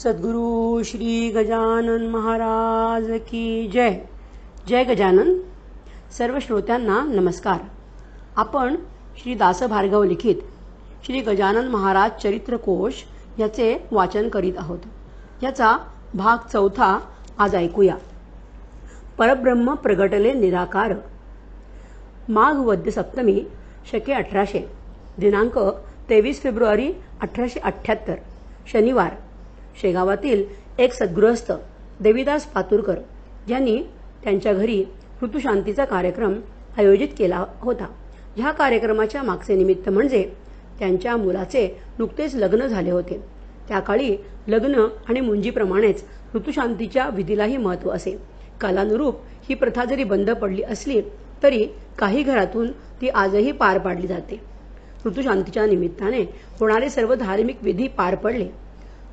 सद्गुरु श्री गजानन महाराज की जय. जय गजानन. सर्व श्रोत्यांना नमस्कार. आपण श्री दास भार्गव लिखित श्री गजानन महाराज चरित्रकोश याचे वाचन करीत आहोत. याचा भाग 4 आज ऐकूया. परब्रह्म प्रगटले निराकार. माघ वद्य सप्तमी शके 1800 दिनांक 23 फेब्रुवारी 1878 शनिवार. शेगावातील एक सद्गृहस्थ देवीदास पातुरकर यांनी त्यांच्या घरी ऋतुशांतीचा कार्यक्रम आयोजित केला होता. ह्या कार्यक्रमाच्या मागचे निमित्त म्हणजे त्यांच्या मुलाचे नुकतेच लग्न झाले होते. त्या काळी लग्न आणि मुंजीप्रमाणेच ऋतुशांतीच्या विधीलाही महत्त्व असे. कालानुरूप ही प्रथा जरी बंद पडली असली तरी काही घरातून ती आजही पार पाडली जाते. ऋतुशांतीच्या निमित्ताने होणारे सर्व धार्मिक विधी पार पडले.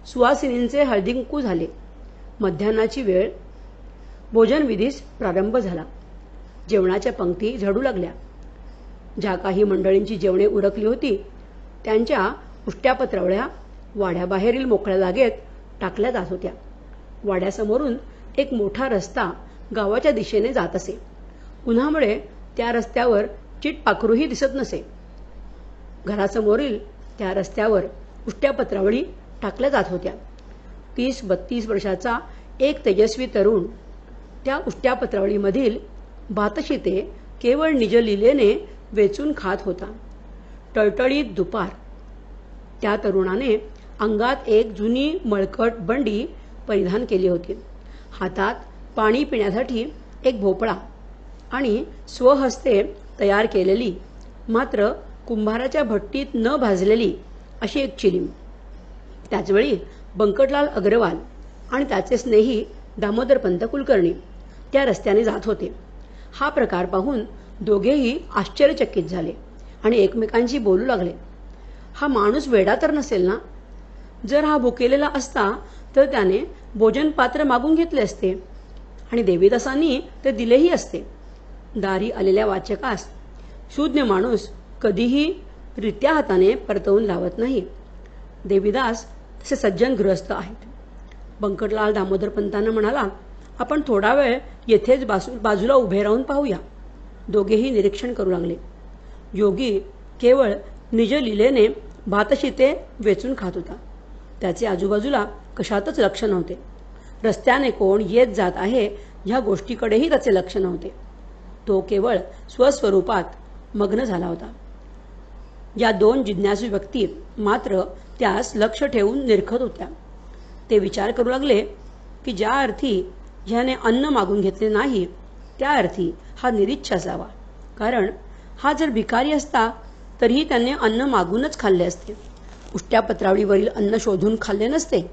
सुवासिनींचे हळदीकुंकू झाले. मध्यान्नाची वेळ. भोजन विधीस प्रारंभ झाला. जेवणाच्या पंक्ती झडू लागल्या. ज्या काही मंडळींची जेवणे उरकली होती त्यांच्या उष्ट्या पत्रावळ्या वाड्याबाहेरील मोकळ्या जागेत टाकल्या जात होत्या. वाड्यासमोरून एक मोठा रस्ता गावाच्या दिशेने जात असे. उन्हामुळे त्या रस्त्यावर चिटपाखरूही दिसत नसे. घरासमोरील त्या रस्त्यावर उष्ट्या पत्रावळी टाकल्या जात होत्या. 30-32 वर्षाचा एक तेजस्वी तरुण त्या उष्ट्या पत्रावळीमधील भातशिते केवळ निजलीलेने वेचून खात होता. टळटळीत दुपार. त्या तरुणाने अंगात एक जुनी मळकट बंडी परिधान केली होती. हातात पाणी पिण्यासाठी एक भोपळा आणि स्वहस्ते तयार केलेली मात्र कुंभाराच्या भट्टीत न भाजलेली अशी एक चिलीम. त्याचवेळी बंकटलाल अग्रवाल आणि त्याचे स्नेही दामोदरपंत कुलकर्णी त्या रस्त्याने जात होते. हा प्रकार पाहून दोघेही आश्चर्यचकित झाले आणि एकमेकांशी बोलू लागले. हा माणूस वेडा तर नसेल ना? जर हा भुकेलेला असता तर त्याने भोजन पात्र मागून घेतले असते आणि देवीदासांनी ते दिलेही असते. दारी आलेल्या वाचकास शून्य माणूस कधीही रित्या हाताने परतवून लावत नाही. देवीदास तसे सज्जन गृहस्थ आहेत. बंकटलाल दामोदरपंतांना म्हणाला, आपण थोडा वेळ येथेच बाजूला उभे राहून पाहूया. दोघेही निरीक्षण करू लागले. योगी केवळ निजलीलेने भातशिते वेचून खात होता. त्याचे आजूबाजूला कशातच लक्ष नव्हते. रस्त्याने कोण येत जात आहे ह्या गोष्टीकडेही त्याचे लक्ष नव्हते. तो केवळ स्वस्वरूपात मग्न झाला होता. या दोन जिज्ञासू व्यक्ती मात्र त्यास लक्ष ठेवून निरखत होत्या. ते विचार करू लागले की ज्या अर्थी ह्याने अन्न मागून घेतले नाही त्या अर्थी हा निरीच्छ असावा. कारण हा जर भिकारी असता तरीही त्याने अन्न मागूनच खाल्ले असते. उष्ट्या पत्रावळीवरील अन्न शोधून खाल्ले नसते.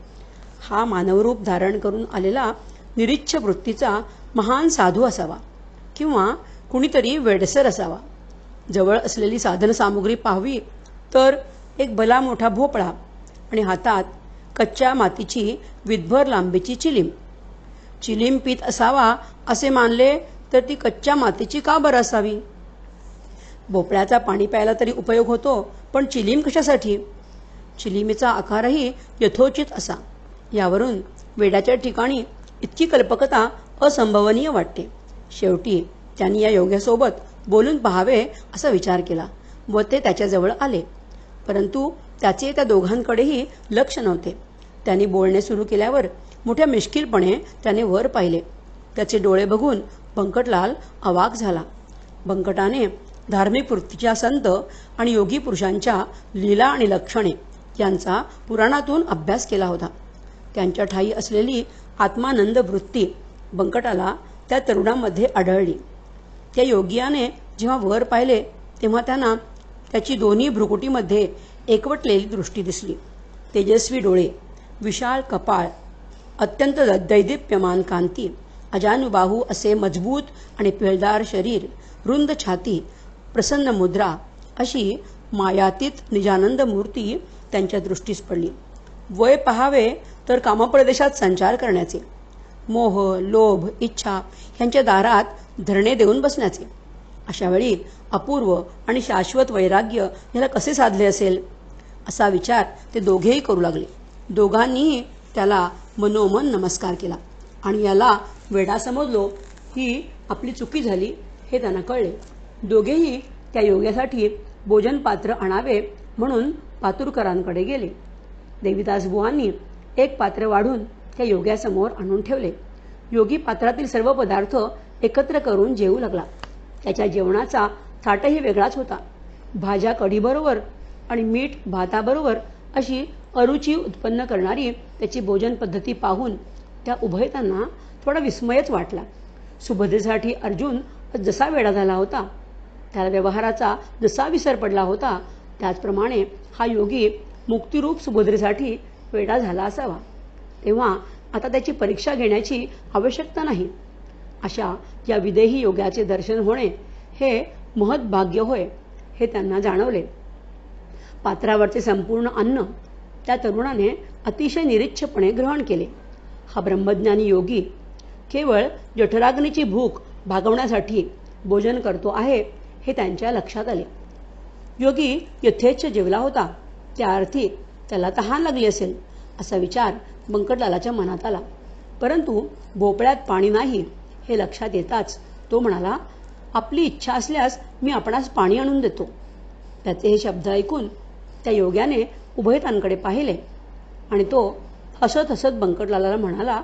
हा मानवरूप धारण करून आलेला निरीच्छ वृत्तीचा महान साधू असावा किंवा कुणीतरी वेडसर असावा. जवळ असलेली साधनसामुग्री पाहावी तर एक भला मोठा भोपळा आणि हातात कच्च्या मातीची विदभर लांबीची चिलीम. चिलीम पीत असावा असे मानले तर ती कच्च्या मातीची का बरं असावी? भोपळ्याचा पाणी प्यायला तरी उपयोग होतो, पण चिलीम कशासाठी? चिलीमीचा आकारही यथोचित असा. यावरून वेडाच्या ठिकाणी इतकी कल्पकता असंभवनीय वाटते. शेवटी त्यांनी या योग्यासोबत बोलून पाहावे असा विचार केला व ते त्याच्याजवळ आले. परंतु त्याचे त्या दोघांकडेही लक्ष नव्हते. त्यांनी बोलणे सुरू केल्यावर मोठ्या मिश्किलपणे त्याने वर पाहिले. त्याचे डोळे बघून बंकटलाल अवाक झाला. बंकटाने धार्मिक वृत्तीच्या संत आणि योगी पुरुषांच्या लीला आणि लक्षणे यांचा पुराणातून अभ्यास केला होता. त्यांच्या ठायी असलेली आत्मानंद वृत्ती बंकटाला त्या तरुणामध्ये आढळली. त्या योगियाने जेव्हा वर पाहिले तेव्हा त्यांना त्याची दोन्ही भ्रुकुटीमध्ये एकवटलेली दृष्टी दिसली. तेजस्वी डोळे, विशाल कपाळ, अत्यंत दैदिप्यमान कांती, अजानुबाहू असे मजबूत आणि पिळदार शरीर, रुंद छाती, प्रसन्न मुद्रा अशी मायातीत निजानंद मूर्ती त्यांच्या दृष्टीस पडली. वय पहावे तर कामप्रदेशात संचार करण्याचे, मोह, लोभ, इच्छा ह्यांच्या दारात धरणे देऊन बसण्याचे. अशा वेळी अपूर्व आणि शाश्वत वैराग्य याला कसे साधले असेल असा विचार ते दोघेही करू लागले. दोघांनीही त्याला मनोमन नमस्कार केला आणि याला वेडा समजलो ही आपली चुकी झाली हे त्यांना कळले. दोघेही त्या योग्यासाठी भोजन पात्र आणावे म्हणून पातुरकरांकडे गेले. देवीदास बुवांनी एक पात्र वाढून त्या योग्यासमोर आणून ठेवले. योगी पात्रातील सर्व पदार्थ एकत्र करून जेवू लागला. त्याच्या जेवणाचा थाटही वेगळाच होता. भाज्या कढीबरोबर आणि मीठ भाताबरोबर अशी अरुची उत्पन्न करणारी त्याची भोजन पद्धती पाहून त्या उभयतांना थोडा विस्मयच वाटला. सुभद्रेसाठी अर्जुन जसा वेडा झाला होता, त्याला व्यवहाराचा जसा विसर पडला होता, त्याचप्रमाणे हा योगी मुक्तिरूप सुभद्रेसाठी वेडा झाला असावा. तेव्हा आता त्याची परीक्षा घेण्याची आवश्यकता नाही. अशा या विदेही योग्याचे दर्शन होणे हे महत्भाग्य होय हे त्यांना जाणवले. पात्रावरचे संपूर्ण अन्न त्या तरुणाने अतिशय निरीच्छपणे ग्रहण केले. हा ब्रह्मज्ञानी योगी केवळ जठराग्नीची भूक भागवण्यासाठी भोजन करतो आहे हे त्यांच्या लक्षात आले. योगी यथेच्छ जेवला होता, त्या अर्थी त्याला तहान लागली असेल असा विचार बंकटलालाच्या मनात आला. परंतु भोपळ्यात पाणी नाही हे लक्षात येताच तो म्हणाला, आपली इच्छा असल्यास मी आपणास पाणी आणून देतो. त्याचे हे शब्द ऐकून त्या योग्याने उभयतांकडे पाहिले आणि तो हसत हसत बंकटलालाला म्हणाला,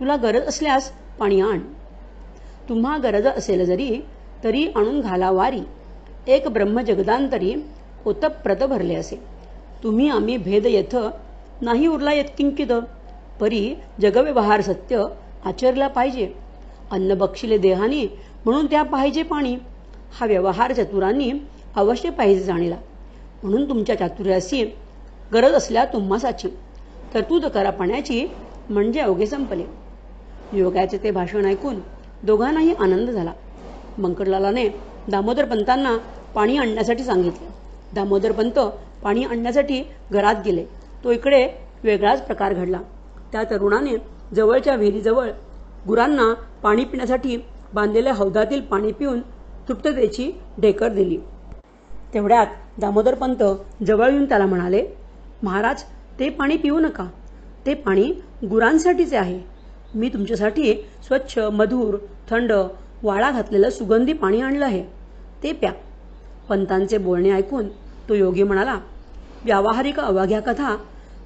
तुला गरज असल्यास पाणी आण. तुम्हा गरज असेल जरी तरी आणून घाला वारी. एक ब्रह्मजगदांतरी ओतप्रत भरले असे. तुम्ही आम्ही भेद येथ नाही उरला येत किंकित. परी जगव्यवहार सत्य आचरला पाहिजे. अन्न बक्षिले देहानी म्हणून त्या पाहिजे पाणी. हा व्यवहार चतुरांनी अवश्य पाहिजे जाणीला. म्हणून तुमच्या चातुर्यासी गरज असल्या तुम्हासाची तरतूद करा पाण्याची म्हणजे अवघे संपले. योगाचे ते भाषण ऐकून दोघांनाही आनंद झाला. बंकटलालाने दामोदरपंतांना पाणी आणण्यासाठी सांगितले. दामोदरपंत पाणी आणण्यासाठी घरात गेले. तो इकडे वेगळाच प्रकार घडला. त्या तरुणाने जवळच्या विहिरीजवळ गुरांना पाणी पिण्यासाठी बांधलेल्या हौदातील पाणी पिऊन तृप्ततेची ढेकर दिली. तेवढ्यात दामोदरपंत जवळ येऊन त्याला म्हणाले, महाराज, ते पाणी पिऊ नका. ते पाणी गुरांसाठीचे आहे. मी तुमच्यासाठी स्वच्छ मधुर थंड वाळा घातलेलं सुगंधी पाणी आणलं आहे, ते प्या. पंतांचे बोलणे ऐकून तो योगी म्हणाला, व्यावहारिक अवघ्या कथा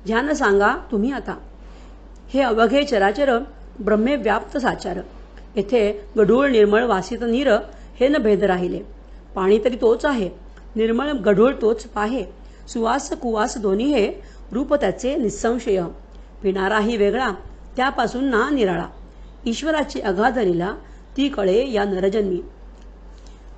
ध्यान सांगा तुम्ही आता. हे अवघे चराचर ब्रह्मे व्याप्त साचार. येथे गढूळ निर्मळ वासित नीर हे न भेद राहिले. पाणी तरी तोच आहे, निर्मळ गढूळ तोच आहे. सुवास कुवास दोन्ही हे रूप त्याचे निसंशय. पिणाराही वेगळा त्यापासून ना निराळा. ईश्वराची अगाध लीला ती कळे या नरजन्मी.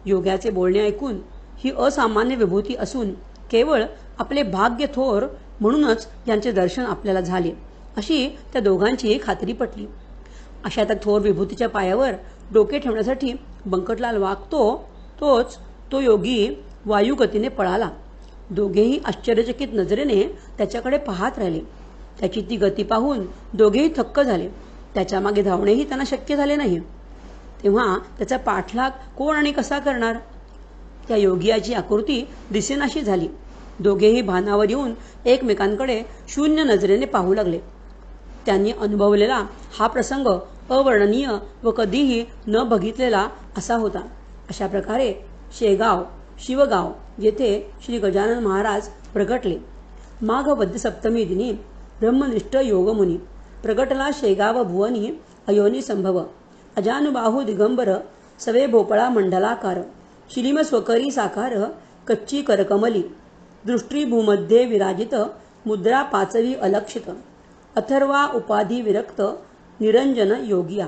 योग्याचे बोलणे ऐकून ही असामान्य विभूती असून केवळ आपले भाग्य थोर म्हणूनच यांचे दर्शन आपल्याला झाले अशी त्या दोघांची खात्री पटली. अशा त्या थोर विभूतीच्या पायावर डोके ठेवण्यासाठी बंकटलाल वागतो तोच तो योगी वायुगतीने पळाला. दोघेही आश्चर्यचकित नजरेने त्याच्याकडे पाहत राहिले. त्याची ती गती पाहून दोघेही थक्क झाले. त्याच्या मागे धावणेही त्यांना शक्य झाले नाही. तेव्हा त्याचा पाठलाग कोण आणि कसा करणार? त्या योगियाची आकृती दिसेनाशी झाली. दोघेही भानावर येऊन एकमेकांकडे शून्य नजरेने पाहू लागले. त्यांनी अनुभवलेला हा प्रसंग अवर्णनीय व कधीही न बघितलेला असा होता. अशा प्रकारे शेगाव शिवगाव येथे श्री गजानन महाराज प्रगटले. माघ वद्य सप्तमी दिनी ब्रह्मनिष्ठ योगमुनी प्रगटला शेगाव भुवनी अयोनी संभव. अजानुबाहू दिगंबर सवे भोपळा मंडलाकार. शिलिम स्वकरी साकार कच्ची करकमली. दृष्टी भूमध्ये विराजित मुद्रा पाचवी अलक्षित. अथर्वा उपाधी विरक्त निरंजन योगिया.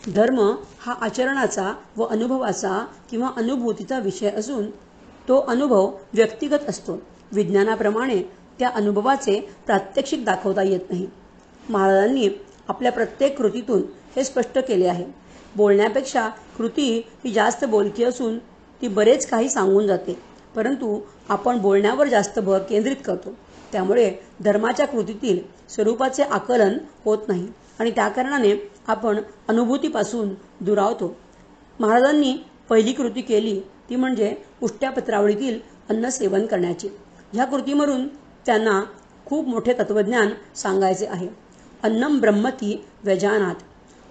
धर्म हा आचरणाचा व अनुभवाचा किंवा अनुभूतीचा विषय असून तो अनुभव व्यक्तिगत असतो. विज्ञानाप्रमाणे त्या अनुभवाचे प्रात्यक्षिक दाखवता येत नाही. महाराजांनी आपल्या प्रत्येक कृतीतून हे स्पष्ट केले आहे. बोलण्यापेक्षा कृती ही जास्त बोलकी असून ती बरेच काही सांगून जाते, परंतु आपण बोलण्यावर जास्त भर केंद्रित करतो. त्यामुळे धर्माच्या कृतीतील स्वरूपाचे आकलन होत नाही आणि त्या कारणाने आपण अनुभूतीपासून दुरावतो. महाराजांनी पहिली कृती केली ती म्हणजे उष्ट्या पत्रावळीतील अन्न सेवन करण्याची. ह्या कृतीवरून त्यांना खूप मोठे तत्वज्ञान सांगायचे आहे. अन्नम ब्रह्मती व्यजानात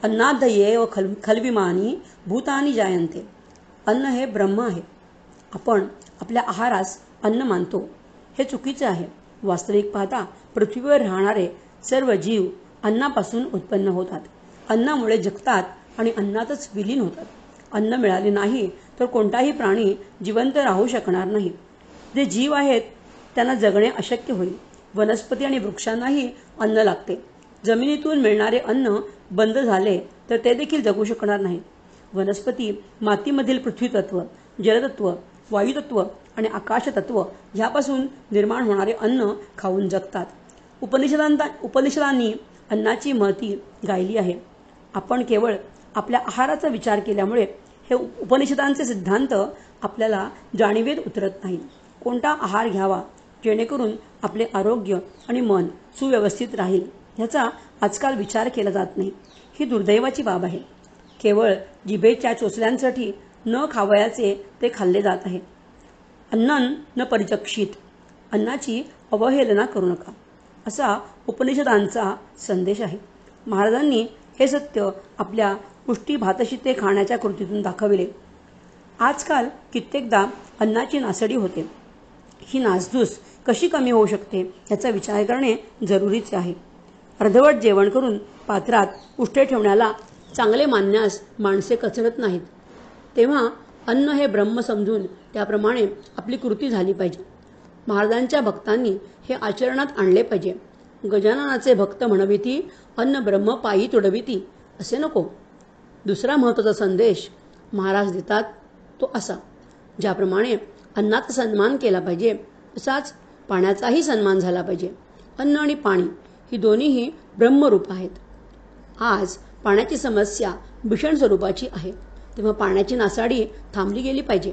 अन्नादयेव खलविमानी भूतानी जायन्ते. अन्न हे ब्रह्म आहे. आपण आपल्या आहारास अन्न मानतो, हे चुकीचे आहे. वास्तविक पाहता पृथ्वीवर राहणारे सर्व जीव अन्नापासून उत्पन्न होतात. अन्नामुळे जगतात आणि अन्नातच विलीन होतात. अन्न मिळाले नाही तर कोणताही प्राणी जिवंत राहू शकणार नाही. जे जीव आहेत त्यांना जगणे अशक्य होईल. वनस्पती आणि वृक्षांनाही अन्न लागते. जमिनीतून मिळणारे अन्न बंद झाले तर ते देखील जगू शकणार नाहीत. वनस्पती मातीमधील पृथ्वीतत्व, जलतत्व, वायुतत्व आणि आकाशतत्व ह्यापासून निर्माण होणारे अन्न खाऊन जगतात. उपनिषदांनी अन्नाची महती गायली आहे. आपण केवळ आपल्या आहाराचा विचार केल्यामुळे हे उपनिषदांचे सिद्धांत आपल्याला जाणीवेत उतरत नाही. कोणता आहार घ्यावा जेणेकरून आपले आरोग्य आणि मन सुव्यवस्थित राहील ह्याचा आजकाल विचार केला जात नाही. ही दुर्दैवाची बाब आहे. केवळ जिभेच्या चोचल्यांसाठी न खावयाचे ते खाल्ले जात आहे. अन्नन न परिचक्षित, अन्नाची अवहेलना करू नका, असा उपनिषदांचा संदेश आहे. महाराजांनी हे सत्य आपल्या पुष्टी भातशिते खाण्याच्या कृतीतून दाखविले. आजकाल कित्येकदा अन्नाची नासडी होते. ही नासधूस कशी कमी होऊ शकते याचा विचार करणे जरुरीचे आहे. अर्धवट जेवण करून पात्रात उष्टे ठेवण्याला चांगले मानण्यास माणसे कचरत नाहीत. तेव्हा अन्न हे ब्रह्म समजून त्याप्रमाणे आपली कृती झाली पाहिजे. महाराजांच्या भक्तांनी हे आचरणात आणले पाहिजे. गजाननाचे भक्त म्हणविती अन्न ब्रह्म पायी तुडविती असे नको. दुसरा महत्त्वाचा संदेश महाराज देतात तो असा, ज्याप्रमाणे अन्नाचा सन्मान केला पाहिजे तसाच पाण्याचाही सन्मान झाला पाहिजे. अन्न आणि पाणी ही दोन्हीही ब्रह्मरूप आहेत. आज पाण्याची समस्या भीषण स्वरूपाची आहे. तेव्हा पाण्याची नासाडी थांबली गेली पाहिजे.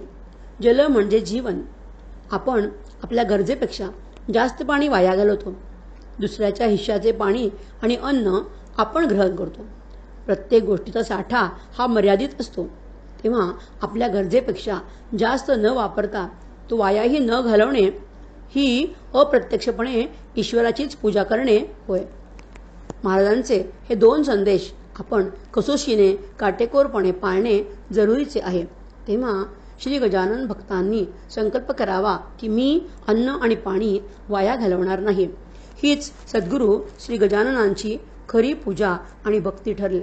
जल म्हणजे जीवन. आपण आपल्या गरजेपेक्षा जास्त पाणी वाया घालवतो. दुसऱ्याच्या हिश्श्याचे पाणी आणि अन्न आपण ग्रहण करतो. प्रत्येक गोष्टीचा साठा हा मर्यादित असतो. तेव्हा आपल्या गरजेपेक्षा जास्त न वापरता तो वायाही न घालवणे ही अप्रत्यक्षपणे ईश्वराचीच पूजा करणे होय. महाराजांचे हे दोन संदेश आपण कसोशीने काटेकोरपणे पाळणे जरुरीचे आहे. तेव्हा श्री गजानन भक्तांनी संकल्प करावा की मी अन्न आणि पाणी वाया घालवणार नाही. हीच सद्गुरू श्री गजाननांची खरी पूजा आणि भक्ती ठरली.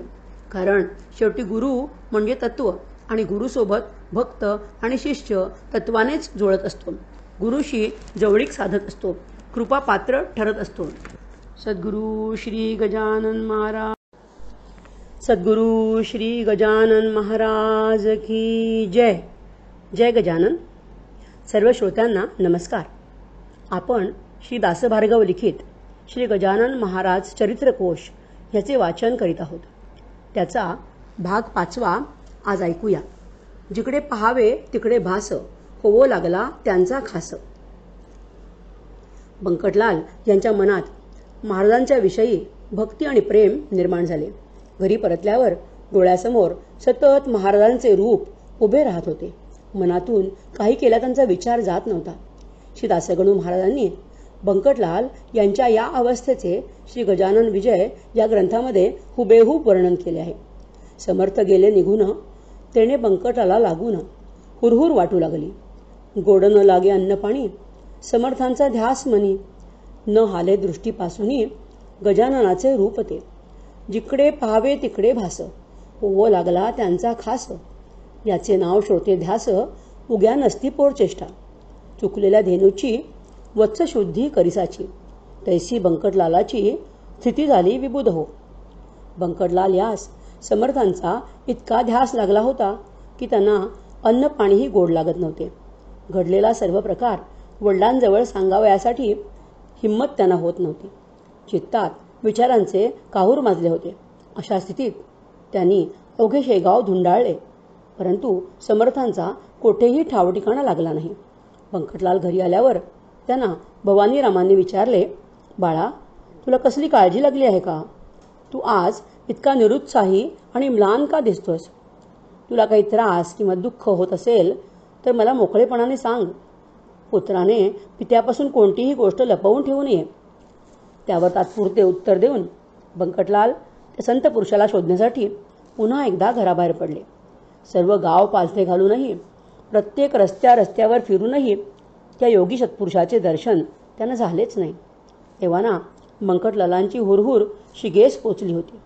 कारण शेवटी गुरु म्हणजे तत्व आणि गुरुसोबत भक्त आणि शिष्य तत्वानेच जुळत असतो. गुरुशी जवळीक साधत असतो. कृपापात्र ठरत असतो. सद्गुरू श्री गजानन महाराज सद्गुरू श्री गजानन महाराज की जय. जय गजानन. सर्व श्रोत्यांना नमस्कार. आपण श्री दासभार्गव लिखित श्री गजानन महाराज चरित्रकोश ह्याचे वाचन करीत आहोत. त्याचा भाग 5 आज ऐकूया. जिकडे पहावे तिकडे भास, होवो लागला त्यांचा खास. बंकटलाल यांच्या मनात महाराजांच्या विषयी भक्ती आणि प्रेम निर्माण झाले. घरी परतल्यावर डोळ्यासमोर सतत महाराजांचे रूप उभे राहत होते. मनातून काही केला त्यांचा विचार जात नव्हता. श्री दासगणू महाराजांनी बंकटलाल यांच्या या अवस्थेचे श्री गजानन विजय या ग्रंथामध्ये हुबेहूब वर्णन केले आहे. समर्थ गेले निघून तेणे बंकटाला लागून हुरहुर वाटू लागली. गोड न लागे अन्नपाणी समर्थांचा ध्यास मनी. न हाले दृष्टीपासूनी गजाननाचे रूप ते. जिकडे पाहावे तिकडे भास, होवो लागला त्यांचा खास. याचे नाव श्रोते ध्यास, उग्या नसती पोरचेष्टा. चुकलेल्या धेनूची वत्सशुद्धी करिसाची. तैसी बंकटलालाची स्थिती झाली विबुध हो. बंकटलाल यास समर्थांचा इतका ध्यास लागला होता की त्यांना अन्न पाणीही गोड लागत नव्हते. घडलेला सर्व प्रकार वडिलांजवळ सांगावयासाठी हिंमत त्यांना होत नव्हती. चित्तात विचारांचे काहूर माजले होते. अशा स्थितीत त्यांनी अवघे शेगाव धुंडाळले, परंतु समर्थांचा कोठेही ठावठिकाणा लागला नाही. बंकटलाल घरी आल्यावर त्यांना भवानीरामांनी विचारले, बाळा, तुला कसली काळजी लागली आहे का? तू आज इतका निरुत्साही आणि म्लान का दिसतोस? तुला काही त्रास किंवा दुःख होत असेल तर मला मोकळेपणाने सांग. पुत्राने पित्यापासून कोणतीही गोष्ट लपवून ठेवू नये. त्यावर तात्पुरते उत्तर देऊन बंकटलाल त्या संत पुरुषाला शोधण्यासाठी पुन्हा एकदा घराबाहेर पडले. सर्व गाव पालथे घालूनही, प्रत्येक रस्त्यावर फिरूनही त्या योगी सत्पुरुषाचे दर्शन त्यांना झालेच नाही. एव्हाना बंकटलालांची हुरहुर शिगेस पोचली होती.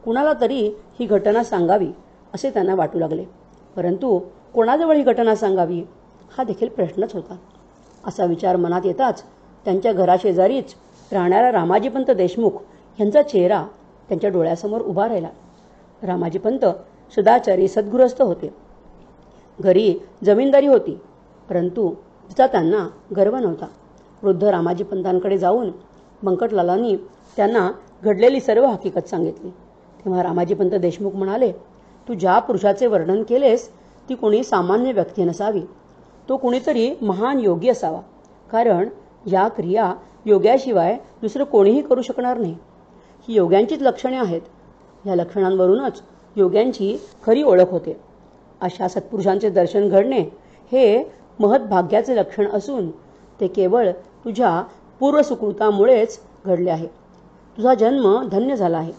कुणाला तरी ही घटना सांगावी असे त्यांना वाटू लागले. परंतु कोणाजवळ ही घटना सांगावी हा देखील प्रश्नच होता. असा विचार मनात येताच त्यांच्या घराशेजारीच राहणारा रामाजीपंत देशमुख यांचा चेहरा त्यांच्या डोळ्यासमोर उभा राहिला. रामाजीपंत सदाचारी सद्गृहस्थ होते. घरी जमीनदारी होती, परंतु तिचा त्यांना गर्व नव्हता. वृद्ध रामाजीपंतांकडे जाऊन बंकटलालांनी त्यांना घडलेली सर्व हकीकत सांगितली. तेव्हा रामाजीपंत देशमुख म्हणाले, तू ज्या पुरुषाचे वर्णन केलेस ती कोणी सामान्य व्यक्ती नसावी. तो कोणीतरी महान योगी असावा, कारण या क्रिया योग्याशिवाय दुसरं कोणीही करू शकणार नाही. ही योग्यांचीच लक्षणे आहेत. या लक्षणांवरूनच योग्यांची खरी ओळख होते. अशा सत्पुरुषांचे दर्शन घडणे हे महत्भाग्याचे लक्षण असून ते केवळ तुझ्या पूर्वसुकृतामुळेच घडले आहे. तुझा जन्म धन्य झाला आहे.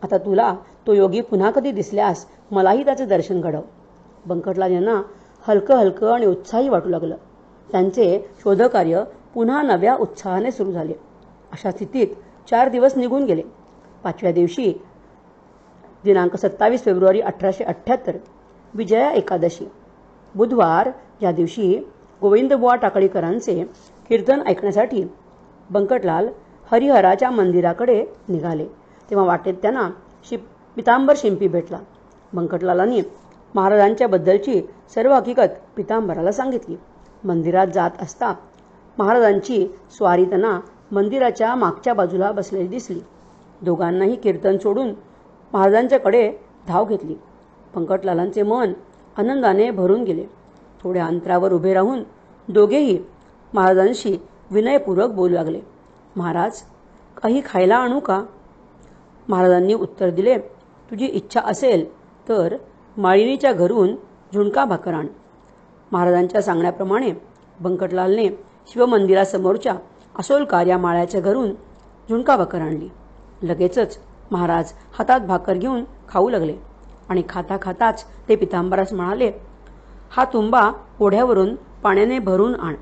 आता तुला तो योगी पुन्हा कधी दिसल्यास मलाही त्याचे दर्शन घडव. बंकटलाल यांना हलकं आणि उत्साही वाटू लागलं. त्यांचे शोधकार्य पुन्हा नव्या उत्साहाने सुरू झाले. अशा स्थितीत 4 दिवस निघून गेले. 5व्या दिवशी दिनांक 27 फेब्रुवारी 1878 विजया एकादशी बुधवार या दिवशी गोविंदबुवा टाकळीकरांचे कीर्तन ऐकण्यासाठी बंकटलाल हरिहराच्या मंदिराकडे निघाले. तेव्हा वाटेत त्यांना पितांबर शिंपी भेटला. बंकटलालांनी महाराजांच्या बद्दलची सर्व हकीकत पितांबराला सांगितली. मंदिरात जात असता महाराजांची स्वारी त्यांना मंदिराच्या मागच्या बाजूला बसलेली दिसली. दोघांनाही कीर्तन सोडून महाराजांच्याकडे धाव घेतली. बंकटलालांचे मन आनंदाने भरून गेले. थोड्या अंतरावर उभे राहून दोघेही महाराजांशी विनयपूर्वक बोलू लागले. महाराज, काही खायला आणू का? महाराजांनी उत्तर दिले, तुझी इच्छा असेल तर माळिनीच्या घरून झुणका भाकर आण. महाराजांच्या सांगण्याप्रमाणे बंकटलालने शिवमंदिरासमोरच्या असोलकार या माळ्याच्या घरून झुणका भाकर आणली. लगेचच महाराज हातात भाकर घेऊन खाऊ लागले आणि खाता खाताच ते पितांबरास म्हणाले, हा तुंबा ओढ्यावरून पाण्याने भरून आण.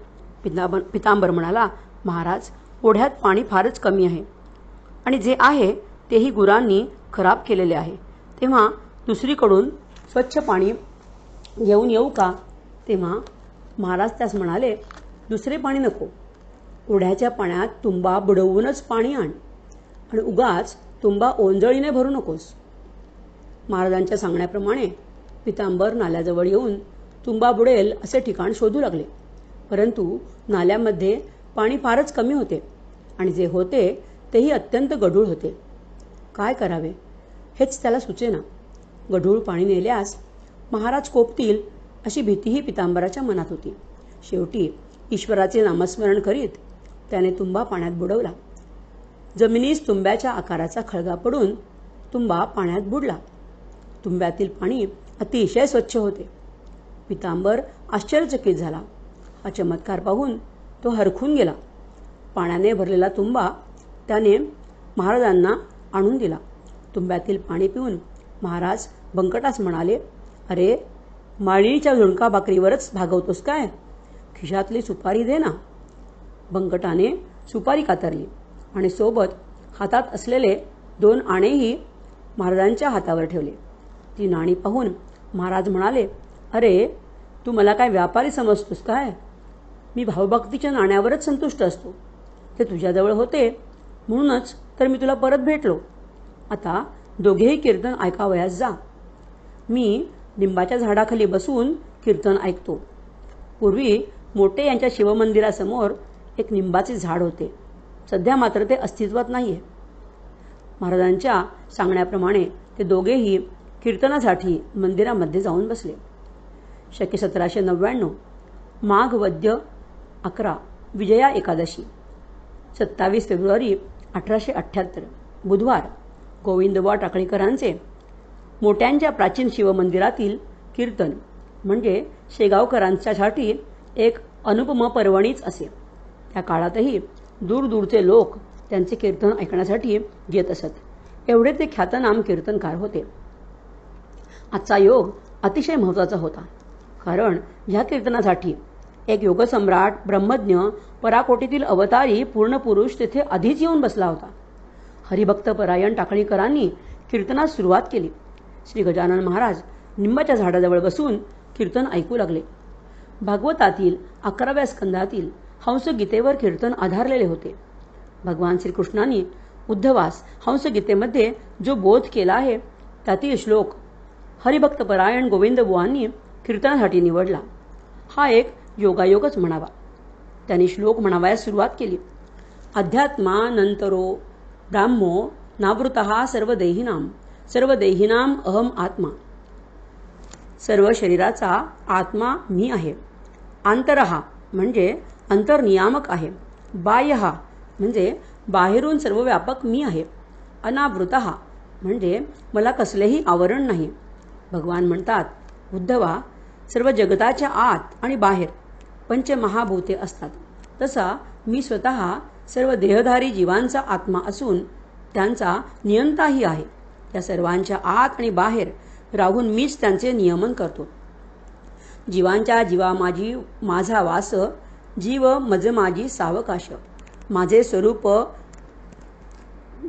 पितांबर म्हणाला, महाराज, ओढ्यात पाणी फारच कमी आहे आणि जे आहे तेही गुरांनी खराब केलेले आहे. तेव्हा दुसरीकडून स्वच्छ पाणी घेऊन येऊ का? तेव्हा महाराज त्यास म्हणाले, दुसरे पाणी नको. ओढ्याच्या पाण्यात तुंबा बुडवूनच पाणी आण आणि उगाच तुंबा ओंजळीने भरू नकोस. महाराजांच्या सांगण्याप्रमाणे पितांबर नाल्याजवळ येऊन तुंबा बुडेल असे ठिकाण शोधू लागले. परंतु नाल्यामध्ये पाणी फारच कमी होते आणि जे होते तेही अत्यंत गढूळ होते. काय करावे हेच त्याला सुचेना. गढूळ पाणी नेल्यास महाराज कोपतील अशी भीतीही पितांबराच्या मनात होती. शेवटी ईश्वराचे नामस्मरण करीत त्याने तुंबा पाण्यात बुडवला. जमिनीस तुंब्याच्या आकाराचा खळगा पडून तुंबा पाण्यात बुडला. तुंब्यातील पाणी अतिशय स्वच्छ होते. पितांबर आश्चर्यचकित झाला. हा चमत्कार पाहून तो हरखून गेला. पाण्याने भरलेला तुंबा त्याने महाराजांना आणून दिला. तुंब्यातील पाणी पिऊन महाराज बंकटास म्हणाले, अरे, माळीच्या झुणका भाकरीवरच भागवतोस काय? खिशातली सुपारी दे ना. बंकटाने सुपारी कातरली आणि सोबत हातात असलेले 2 आणेही महाराजांच्या हातावर ठेवले. ती नाणी पाहून महाराज म्हणाले, अरे, तू मला काय व्यापारी समजतोस काय? मी भावभक्तीच्या नाण्यावरच संतुष्ट असतो. ते तुझ्याजवळ होते म्हणूनच तर मी तुला परत भेटलो. आता दोघेही कीर्तन ऐकावयास जा. मी लिंबाच्या झाडाखाली बसून कीर्तन ऐकतो. पूर्वी मोठे यांच्या शिवमंदिरासमोर एक लिंबाचे झाड होते. सध्या मात्र ते अस्तित्वात नाहीये. महाराजांच्या सांगण्याप्रमाणे ते दोघेही कीर्तनासाठी मंदिरामध्ये जाऊन बसले. शके 1799 माघ वद्य 11 विजया एकादशी 27 फेब्रुवारी 1878 बुधवार गोविंदबुवा टाकळीकरांचे मोठ्यांच्या प्राचीन शिवमंदिरातील कीर्तन म्हणजे शेगावकरांच्यासाठी एक अनुपम पर्वणीच असे. त्या काळातही दूरदूरचे लोक त्यांचे कीर्तन ऐकण्यासाठी येत असत. एवढे ते ख्यातनाम कीर्तनकार होते. आजचा योग अतिशय महत्त्वाचा होता, कारण ह्या कीर्तनासाठी एक योगसम्राट, ब्रह्मज्ञ, पराकोटीतील अवतारी पूर्ण पुरुष तेथे आधीच येऊन बसला होता. हरिभक्त परायण टाकळीकरांनी कीर्तनास सुरुवात केली. श्री गजानन महाराज निंबाच्या झाडाजवळ बसून कीर्तन ऐकू लागले. भागवतातील 11व्या स्कंदातील हंसगीतेवर कीर्तन आधारलेले होते. भगवान श्रीकृष्णांनी उद्धवास हंसगीतेमध्ये जो बोध केला आहे त्यातील श्लोक हरिभक्त परायण गोविंदबुवांनी कीर्तनासाठी निवडला. हा एक योगायोगच म्हणावा. त्यांनी श्लोक म्हणावयास सुरुवात केली. अध्यात्मानंतरो ब्राह्मो नावृतः सर्वदेहिनाम अहम आत्मा. सर्व शरीराचा आत्मा मी आहे. आंतरहा म्हणजे अंतर्नियामक आहे. बाह्यहा म्हणजे बाहेरून सर्व व्यापक मी आहे. अनावृतः म्हणजे मला कसलेही आवरण नाही. भगवान म्हणतात, उद्धवा, सर्व जगताच्या आत आणि बाहेर पंचमहाभूते असतात. तसा मी स्वतः सर्व देहधारी जीवांचा आत्मा असून त्यांचा नियंताही आहे. त्या सर्वांच्या आत आणि बाहेर राहून मीच त्यांचे नियमन करतो. जीवांच्या जीवा माझी माझा वास, जीव मज माझी सावकाश. माझे स्वरूप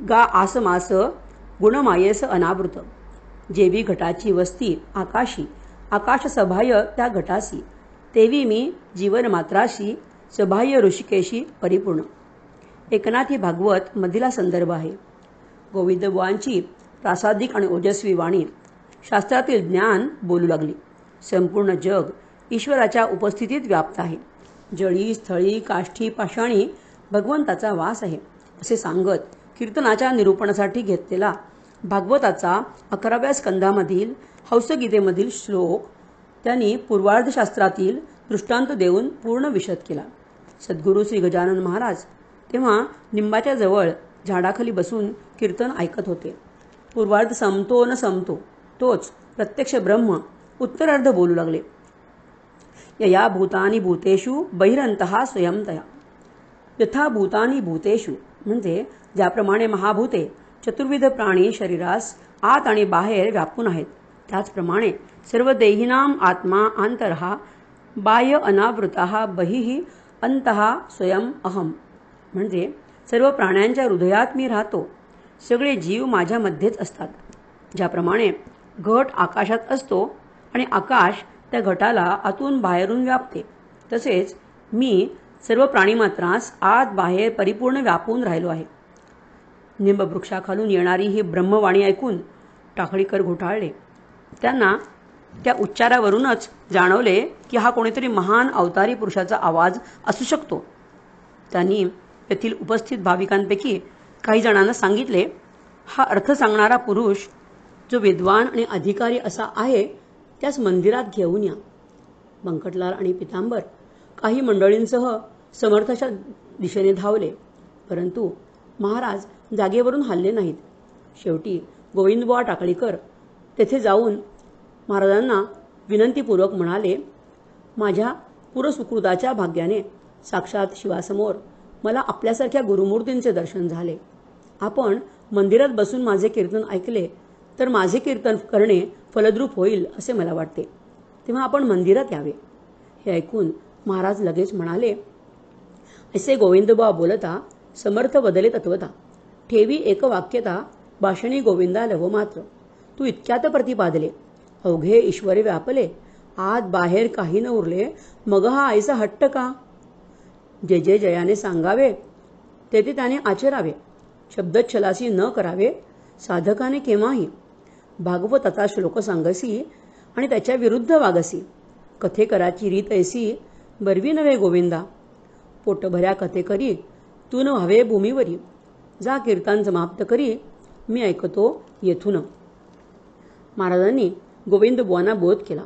गा आसमास, गुणमायेस अनावृत. जेवी घटाची वस्ती आकाशी, आकाश सबाह्य त्या घटासी. तेवी मी जीवन मात्राशी, सबाह्य ऋषिकेशी परिपूर्ण. एकनाथी भागवत मधीला संदर्भ आहे. गोविंदबुवांची प्रासादिक आणि ओजस्वी वाणी शास्त्रातील ज्ञान बोलू लागली. संपूर्ण जग ईश्वराच्या उपस्थितीत व्याप्त आहे. जळी, स्थळी, काष्ठी, पाषाणी भगवंताचा वास आहे असे सांगत कीर्तनाच्या निरूपणासाठी घेतलेला भागवताचा 11व्या स्कंदामधील हंसगीतेमधील श्लोक त्यांनी पूर्वार्धशास्त्रातील दृष्टांत देऊन पूर्ण विशद केला. सद्गुरू श्री गजानन महाराज तेव्हा निंबाच्या जवळ झाडाखाली बसून कीर्तन ऐकत होते. पूर्वार्ध संपतो न संपतो तोच प्रत्यक्ष ब्रह्म उत्तरार्ध बोलू लागले. यया भूतानी भूतेषु बहिरंतः स्वयंतया. यथा भूतानी भूतेषु म्हणजे ज्याप्रमाणे महाभूते चतुर्विध प्राणी शरीरास आत आणि बाहेर व्यापून आहेत, त्याचप्रमाणे सर्व देहिनाम आत्मा आंतरहा बाह्य अनावृतः बहिः अंतः स्वयं अहम. म्हणजे सर्व प्राण्यांच्या हृदयात मी राहतो. सगळे जीव माझ्यामध्येच असतात. ज्याप्रमाणे घट आकाशात असतो आणि आकाश त्या घटाला आतून बाहेरून व्यापते, तसेच मी सर्व प्राणीमात्रास आत बाहेर परिपूर्ण व्यापून राहिलो आहे. निंबवृक्षाखालून येणारी ही ब्रह्मवाणी ऐकून टाकळीकर घोटाळले. त्यांना त्या उच्चारावरूनच जाणवले की हा कोणीतरी महान अवतारी पुरुषाचा आवाज असू शकतो. त्यांनी येथील उपस्थित भाविकांपैकी काही जणांना सांगितले, हा अर्थ सांगणारा पुरुष जो विद्वान आणि अधिकारी असा आहे त्यास मंदिरात घेऊन या. बंकटलाल आणि पितांबर काही मंडळींसह समर्थाच्या दिशेने धावले, परंतु महाराज जागेवरून हलले नाहीत. शेवटी गोविंदबुवा टाकळीकर तेथे जाऊन महाराजांना विनंतीपूर्वक म्हणाले, माझ्या पुरसुकृताच्या भाग्याने साक्षात शिवासमोर मला आपल्यासारख्या गुरुमूर्तींचे दर्शन झाले. आपण मंदिरात बसून माझे कीर्तन ऐकले तर माझे कीर्तन करणे फलद्रूप होईल असे मला वाटते. तेव्हा आपण मंदिरात यावे. हे ऐकून महाराज लगेच म्हणाले, असे गोविंदबुवा बोलता समर्थ बदले तत्वता. ठेवी एक वाक्यता भाषणी गोविंदा लवमात्र. तू इतक्यात प्रतिपादले अवघे ईश्वरे व्यापले. आत बाहेर काही न उरले मग हा आईचा हट्ट का. जे जे जयाने सांगावे ते ते त्याने आचरावे. शब्दच्छलासी न करावे साधकाने केव्हाही. भागवताचा श्लोक सांगसी आणि त्याच्या विरुद्ध वागसी. कथेकराची रीत ऐसी बरवी नव्हे गोविंदा. पोटभऱ्या कथेकरी तू न व्हावे भूमीवरी. जा कीर्तन समाप्त करी मी ऐकतो येथून. महाराजांनी गोविंदबुवांना बोध केला.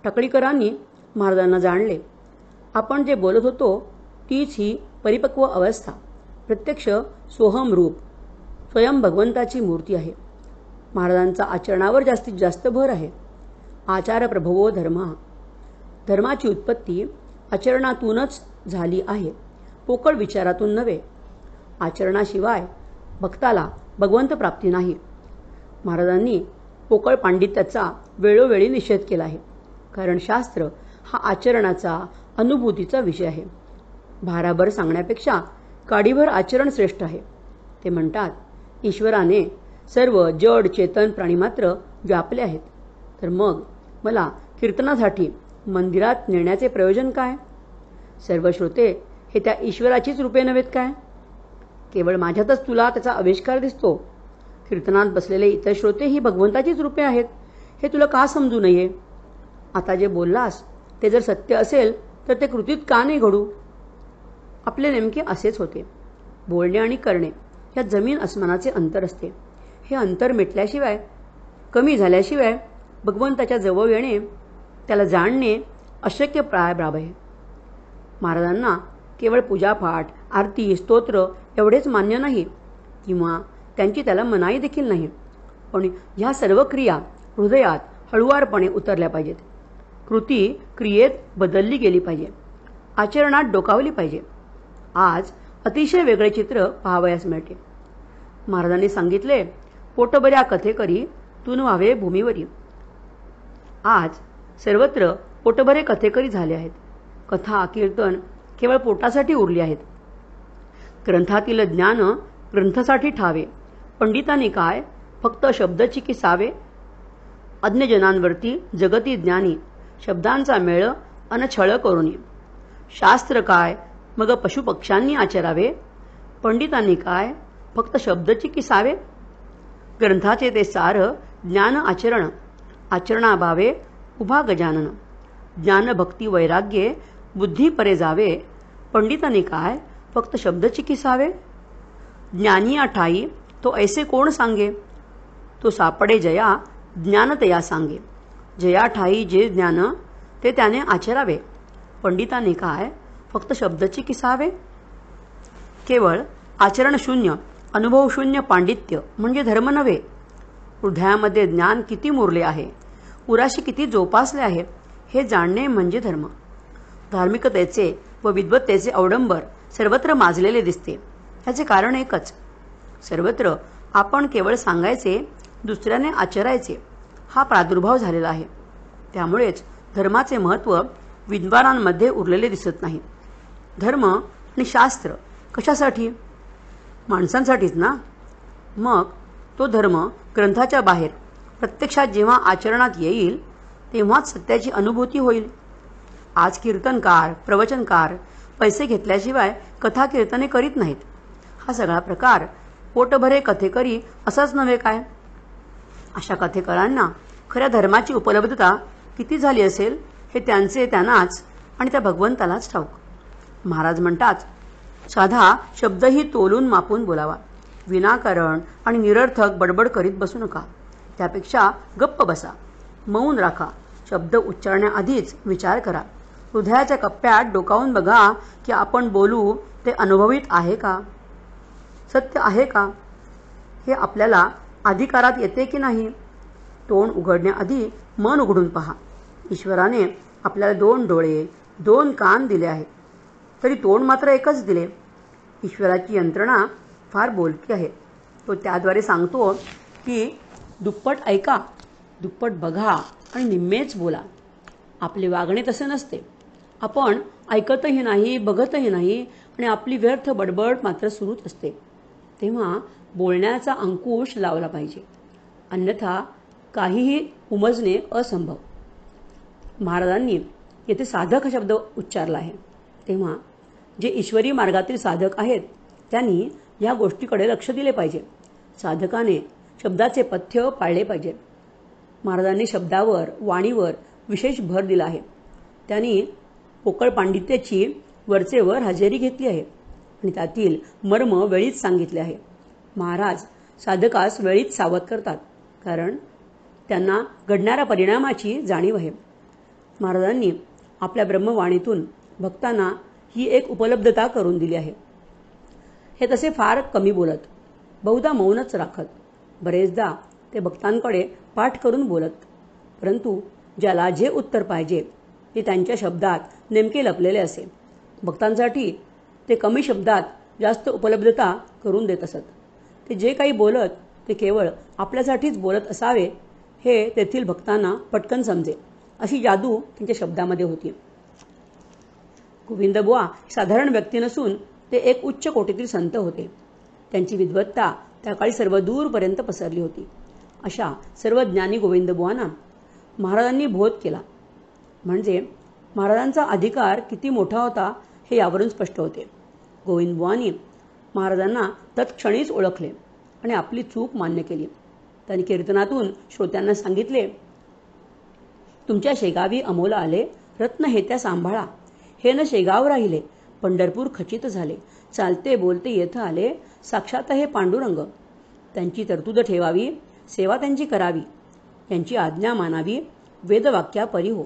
टाकळीकरांनी महाराजांना जाणले. आपण जे बोलत होतो तीच ही परिपक्व अवस्था, प्रत्यक्ष सोहम रूप स्वयं भगवंताची मूर्ती आहे. महाराजांचा आचरणावर जास्तीत जास्त भर आहे. आचार प्रभवो धर्म. धर्माची उत्पत्ती आचरणातूनच झाली आहे, पोकळ विचारातून नव्हे. आचरणाशिवाय भक्ताला भगवंत प्राप्ती नाही. महाराजांनी पोकळ पांडित्याचा वेळोवेळी निषेध केला आहे. कारण शास्त्र हा आचरणाचा, अनुभूतीचा विषय आहे. भाराभर सांगण्यापेक्षा काडीभर आचरण श्रेष्ठ आहे. ते म्हणतात, ईश्वराने सर्व जड चेतन प्राणीमात्र व्यापले आहेत. तर मग मला कीर्तनासाठी मंदिरात नेण्याचे प्रयोजन काय? सर्व श्रोते हे त्या ईश्वराचीच रूपे नव्हेत काय? केवळ माझ्यातच तुला त्याचा आविष्कार दिसतो. कीर्तनात बसलेले इतर श्रोते ही भगवंताचीच रूपे आहेत, हे तुला का समजू नये? आता जे बोललास ते जर सत्य असेल तर ते कृतीत का नाही घडू? आपले नेमके असेच होते. बोलणे आणि करणे यात जमीन अस्मानाचे अंतर असते. हे अंतर मिटल्याशिवाय, कमी झाल्याशिवाय भगवंताच्या जवळ येणे, त्याला जाणणे अशक्य प्राय बाब आहे. महाराजांना केवळ पूजापाठ, आरती, स्तोत्र एवढेच मान्य नाही किंवा त्यांची त्याला मनाई देखील नाही. पण ह्या सर्व क्रिया हृदयात हळुवारपणे उतरल्या पाहिजेत. कृती क्रियेत बदलली गेली पाहिजे, आचरणात डोकावली पाहिजे. आज अतिशय वेगळे चित्र पाहावयास मिळते. महाराजांनी सांगितले, पोटबऱ्या कथेकरी तून व्हावे भूमीवरी. आज सर्वत्र पोटभरे कथेकरी झाले आहेत. कथा, कीर्तन केवळ पोटासाठी उरली आहेत. ग्रंथातील ज्ञान ग्रंथासाठी ठावे, पंडितांनी काय फक्त शब्दची किसावे. अज्ञजनांवरती जगती ज्ञानी, शब्दांचा मेळ अन छळ करुनी. शास्त्र काय मग पशुपक्ष्यांनी आचरावे, पंडितांनी काय फक्त शब्दची किसावे. ग्रंथाचे ते सार ज्ञान आचरण, आचरणाभावे उभा गजानन. ज्ञान भक्ती वैराग्ये बुद्धी परे जावे, पंडितांनी काय फक्त शब्दची किसावे. ज्ञानी ठाई तो ऐसे कोण सांगे, तो सापडे जया ज्ञानतया सांगे. जया ठाई जे ज्ञान ते त्याने आचरावे, पंडितांनी काय फक्त शब्दची किसावे. केवळ आचरणशून्य, अनुभवशून्य पांडित्य म्हणजे धर्म नव्हे. हृदयामध्ये ज्ञान किती मुरले आहे, उराशी किती जोपासले आहे, हे जाणणे म्हणजे धर्म. धार्मिकतेचे व विद्वत्तेचे अवडंबर सर्वत्र माजलेले दिसते. याचे कारण एकच, सर्वत्र आपण केवळ सांगायचे, दुसऱ्याने आचरायचे हा प्रादुर्भाव झालेला आहे. त्यामुळेच धर्माचे महत्त्व विद्वानांमध्ये उरलेले दिसत नाही. धर्म आणि शास्त्र कशासाठी? माणसांसाठीच ना. मग तो धर्म ग्रंथाच्या बाहेर प्रत्यक्षात जेव्हा आचरणात येईल तेव्हाच सत्याची अनुभूती होईल. आज कीर्तनकार, प्रवचनकार पैसे घेतल्याशिवाय कथा कीर्तने करीत नाहीत. हा सगळा प्रकार पोटभरे कथेकरी असाच नव्हे काय? अशा कथेकरांना खऱ्या धर्माची उपलब्धता किती झाली असेल हे त्यांनाच आणि त्या भगवंतालाच ठाऊक. महाराज म्हणतात, साधा शब्दही तोलून मापून बोलावा. विनाकारण आणि निरर्थक बडबड करीत बसू नका. त्यापेक्षा गप्प बसा, मौन राखा. शब्द उच्चारण्याआधीच विचार करा. हृदयाच्या कप्प्यात डोकावून बघा की आपण बोलू ते अनुभवित आहे का, सत्य आहे का, हे आपल्याला अधिकारात येते की नाही. तोंड उघडण्याआधी मन उघडून पहा. ईश्वराने आपल्याला 2 डोळे, 2 कान दिले आहेत, तरी तोंड मात्र एकच दिले. ईश्वराची यंत्रणा फार बोलकी आहे. तो त्याद्वारे सांगतो की दुप्पट ऐका, दुप्पट बघा आणि निम्मेच बोला. आपले वागणे तसे नसते. आपण ऐकतही नाही, बघतही नाही आणि आपली व्यर्थ बडबड मात्र सुरूच असते. तेव्हा बोलण्याचा अंकुश लावला पाहिजे, अन्यथा काहीही उमजणे असंभव. महाराजांनी येथे साधक हा शब्द उच्चारला आहे. तेव्हा जे ईश्वरी मार्गातील साधक आहेत त्यांनी या गोष्टीकडे लक्ष दिले पाहिजे. साधकाने शब्दाचे पथ्य पाळले पाहिजे. महाराजांनी शब्दावर, वाणीवर विशेष भर दिला आहे. त्यांनी पोकळ पांडित्याची वरचेवर हजेरी घेतली आहे आणि त्यातील मर्म वेळीच सांगितले आहे. महाराज साधकास वेळीच सावध करतात, कारण त्यांना घडणाऱ्या परिणामाची जाणीव आहे. महाराजांनी आपल्या ब्रह्मवाणीतून भक्तांना ही एक उपलब्धता करून दिली आहे. हे तसे फार कमी बोलत, बहुधा मौनच राखत. बरेचदा ते भक्तांकडे पाठ करून बोलत, परंतु ज्याला जे उत्तर पाहिजे ते त्यांच्या शब्दात नेमके लपलेले असे. भक्तांसाठी ते कमी शब्दात जास्त उपलब्धता करून देत असत. ते जे काही बोलत ते केवळ आपल्यासाठीच बोलत असावे हे तेथील भक्तांना पटकन समजे, अशी जादू त्यांच्या शब्दामध्ये होती. गोविंदबुवा साधारण व्यक्ती नसून ते एक उच्च कोटीतील संत होते. त्यांची विद्वत्ता त्या काळी सर्व दूरपर्यंत पसरली होती. अशा सर्व ज्ञानी गोविंदबुवांना महाराजांनी बोध केला. म्हणजे महाराजांचा अधिकार किती मोठा होता हे यावरून स्पष्ट होते. गोविंदबुवांनी महाराजांना तत्क्षणीच ओळखले आणि आपली चूक मान्य केली. त्यांनी कीर्तनातून श्रोत्यांना सांगितले, तुमच्या शेगावी अमोल आले, रत्न हे त्या सांभाळा. हे न शेगाव राहिले, पंढरपूर खचित झाले. चालते बोलते येथ आले, साक्षात हे पांडुरंग. त्यांची तरतूद ठेवावी, सेवा त्यांची करावी, यांची आज्ञा मानावी, वेदवाक्या परी हो.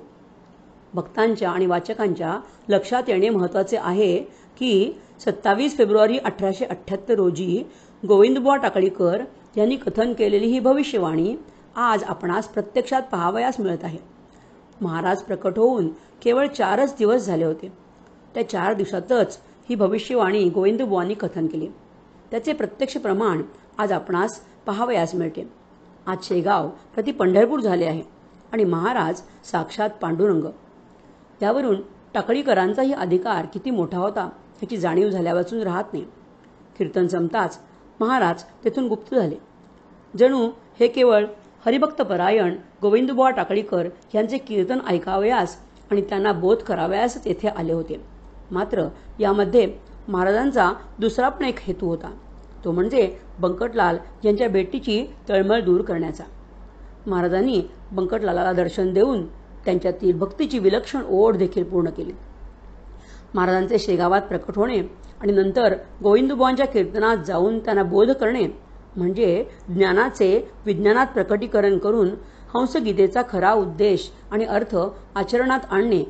भक्तांच्या आणि वाचकांच्या लक्षात येणे महत्त्वाचे आहे की 27 फेब्रुवारी 1878 रोजी गोविंदबुवा टाकळीकर यांनी कथन केलेली ही भविष्यवाणी आज आपणास प्रत्यक्षात पाहावयास मिळत आहे. महाराज प्रकट होऊन केवळ 4च दिवस झाले होते. त्या 4 दिवसातच ही भविष्यवाणी गोविंदबुवांनी कथन केली. त्याचे प्रत्यक्ष प्रमाण आज आपणास पाहावयास मिळते. आज शेगाव प्रति पंढरपूर झाले आहे आणि महाराज साक्षात पांडुरंग. यावरून टाकळीकरांचाही अधिकार किती मोठा होता याची जाणीव झाल्यावाचून राहत नाही. कीर्तन संपताच महाराज तेथून गुप्त झाले. जणू हे केवळ हरिभक्तपरायण गोविंदबुवा टाकळीकर यांचे कीर्तन ऐकावयास आणि त्यांना बोध करावयास तेथे आले होते. मात्र यामध्ये महाराजांचा दुसरा पण एक हेतू होता, तो म्हणजे बंकटलाल यांच्या भेटीची तळमळ दूर करण्याचा. महाराजांनी बंकटलालाला दर्शन देऊन त्यांच्यातील भक्तीची विलक्षण ओढ देखील पूर्ण केली. महाराजांचे शेगावात प्रकट होणे आणि नंतर गोविंदबुवांच्या कीर्तनात जाऊन त्यांना बोध करणे म्हणजे ज्ञानाचे विज्ञानात प्रकटीकरण करून हंसगीतेचा खरा उद्देश आणि अर्थ आचरणात आणणे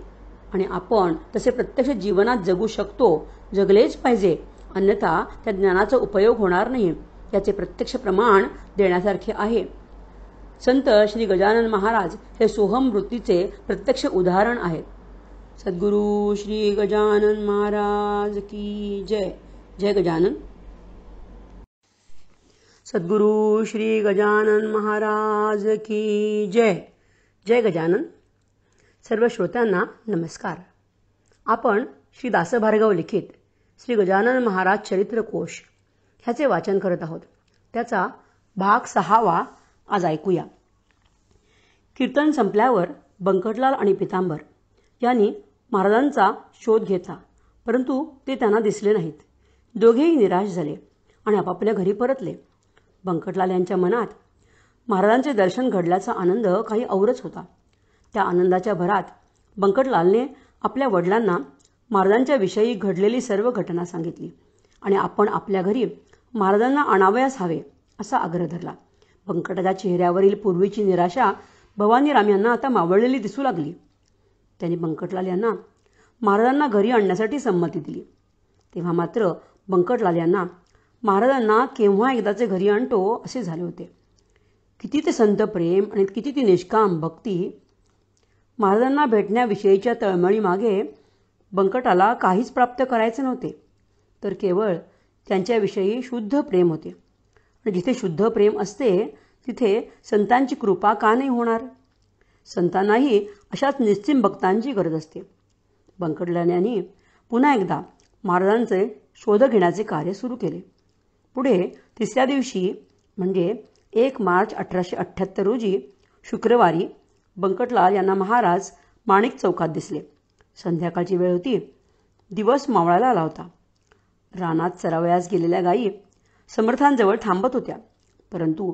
आणि आपण तसे प्रत्यक्ष जीवनात जगू शकतो, जगलेच पाहिजे, अन्यथा त्या ज्ञानाचा उपयोग होणार नाही, याचे प्रत्यक्ष प्रमाण देण्यासारखे आहे. संत श्री गजानन महाराज हे सोहम वृत्तीचे प्रत्यक्ष उदाहरण आहेत. सद्गुरु श्री गजानन महाराज की जय. जय गजानन. सद्गुरु श्री गजानन महाराज की जय. जय गजानन. सर्व श्रोत्यांना नमस्कार. आपण श्री दासभार्गव लिखित श्री गजानन महाराज चरित्रकोश ह्याचे वाचन करत आहोत. त्याचा भाग 6 आज ऐकूया. कीर्तन संपल्यावर बंकटलाल आणि पितांबर यांनी महाराजांचा शोध घेतला, परंतु ते त्यांना दिसले नाहीत. दोघेही निराश झाले आणि आपापल्या घरी परतले. बंकटलाल यांच्या मनात महाराजांचे दर्शन घडल्याचा आनंद काही औरच होता. त्या आनंदाच्या भरात बंकटलालने आपल्या वडिलांना महाराजांच्या विषयी घडलेली सर्व घटना सांगितली आणि आपण आपल्या घरी महाराजांना आणावयास हवे असा आग्रह धरला. बंकटाच्या चेहऱ्यावरील पूर्वीची निराशा भवानीराम यांना आता मावळलेली दिसू लागली. त्यांनी बंकटलाल यांना महाराजांना घरी आणण्यासाठी संमती दिली. तेव्हा मात्र बंकटलाल यांना महाराजांना केव्हा एकदाचे घरी आणतो असे झाले होते. किती ते संत प्रेम आणि किती ती निष्काम भक्ती. महाराजांना भेटण्याविषयीच्या तळमळीमागे बंकटाला काहीच प्राप्त करायचे नव्हते, तर केवळ त्यांच्याविषयी शुद्ध प्रेम होते. आणि जिथे शुद्ध प्रेम असते तिथे संतांची कृपा का नाही होणार. संतांनाही अशाच निश्चिम भक्तांची गरज असते. बंकटलाल यांनी पुन्हा एकदा महाराजांचे शोध घेण्याचे कार्य सुरू केले. पुढे 3ऱ्या दिवशी म्हणजे 1 मार्च 1878 रोजी शुक्रवारी बंकटलाल यांना महाराज माणिक चौकात दिसले. संध्याकाळची वेळ होती. दिवस मावळायला आला होता. रानात चरावयास गेलेल्या गायी समर्थांजवळ थांबत होत्या, परंतु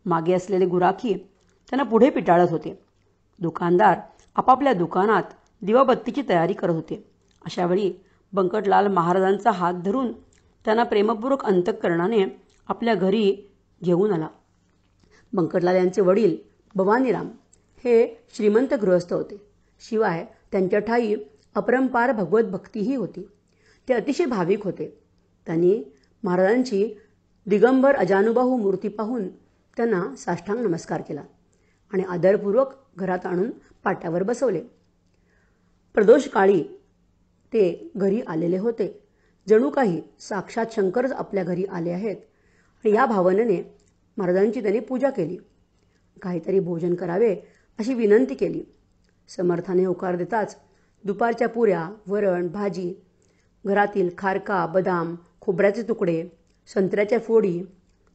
मागे असलेले गुराखी त्यांना पुढे पिटाळत होते. दुकानदार आपापल्या दुकानात दिवाबत्तीची तयारी करत होते. अशावेळी बंकटलाल महाराजांचा हात धरून त्यांना प्रेमपूर्वक अंतःकरणाने आपल्या घरी घेऊन आला. बंकटलाल यांचे वडील भवानीराम हे श्रीमंत गृहस्थ होते. शिवाय त्यांच्या ठायी अपरंपार भगवत भक्तीही होती. ते अतिशय भाविक होते. त्यांनी महाराजांची दिगंबर अजानुबाहू मूर्ती पाहून त्यांना साष्टांग नमस्कार केला आणि आदरपूर्वक घरात आणून पाट्यावर बसवले. प्रदोष काळी ते घरी आलेले होते. जणू काही साक्षात शंकरच आपल्या घरी आले आहेत आणि या भावनेने महाराजांची त्यांनी पूजा केली. काहीतरी भोजन करावे अशी विनंती केली. समर्थाने होकार देताच दुपारच्या पुऱ्या, वरण, भाजी, घरातील खारका, बदाम, खोबऱ्याचे तुकडे, संत्र्याच्या फोडी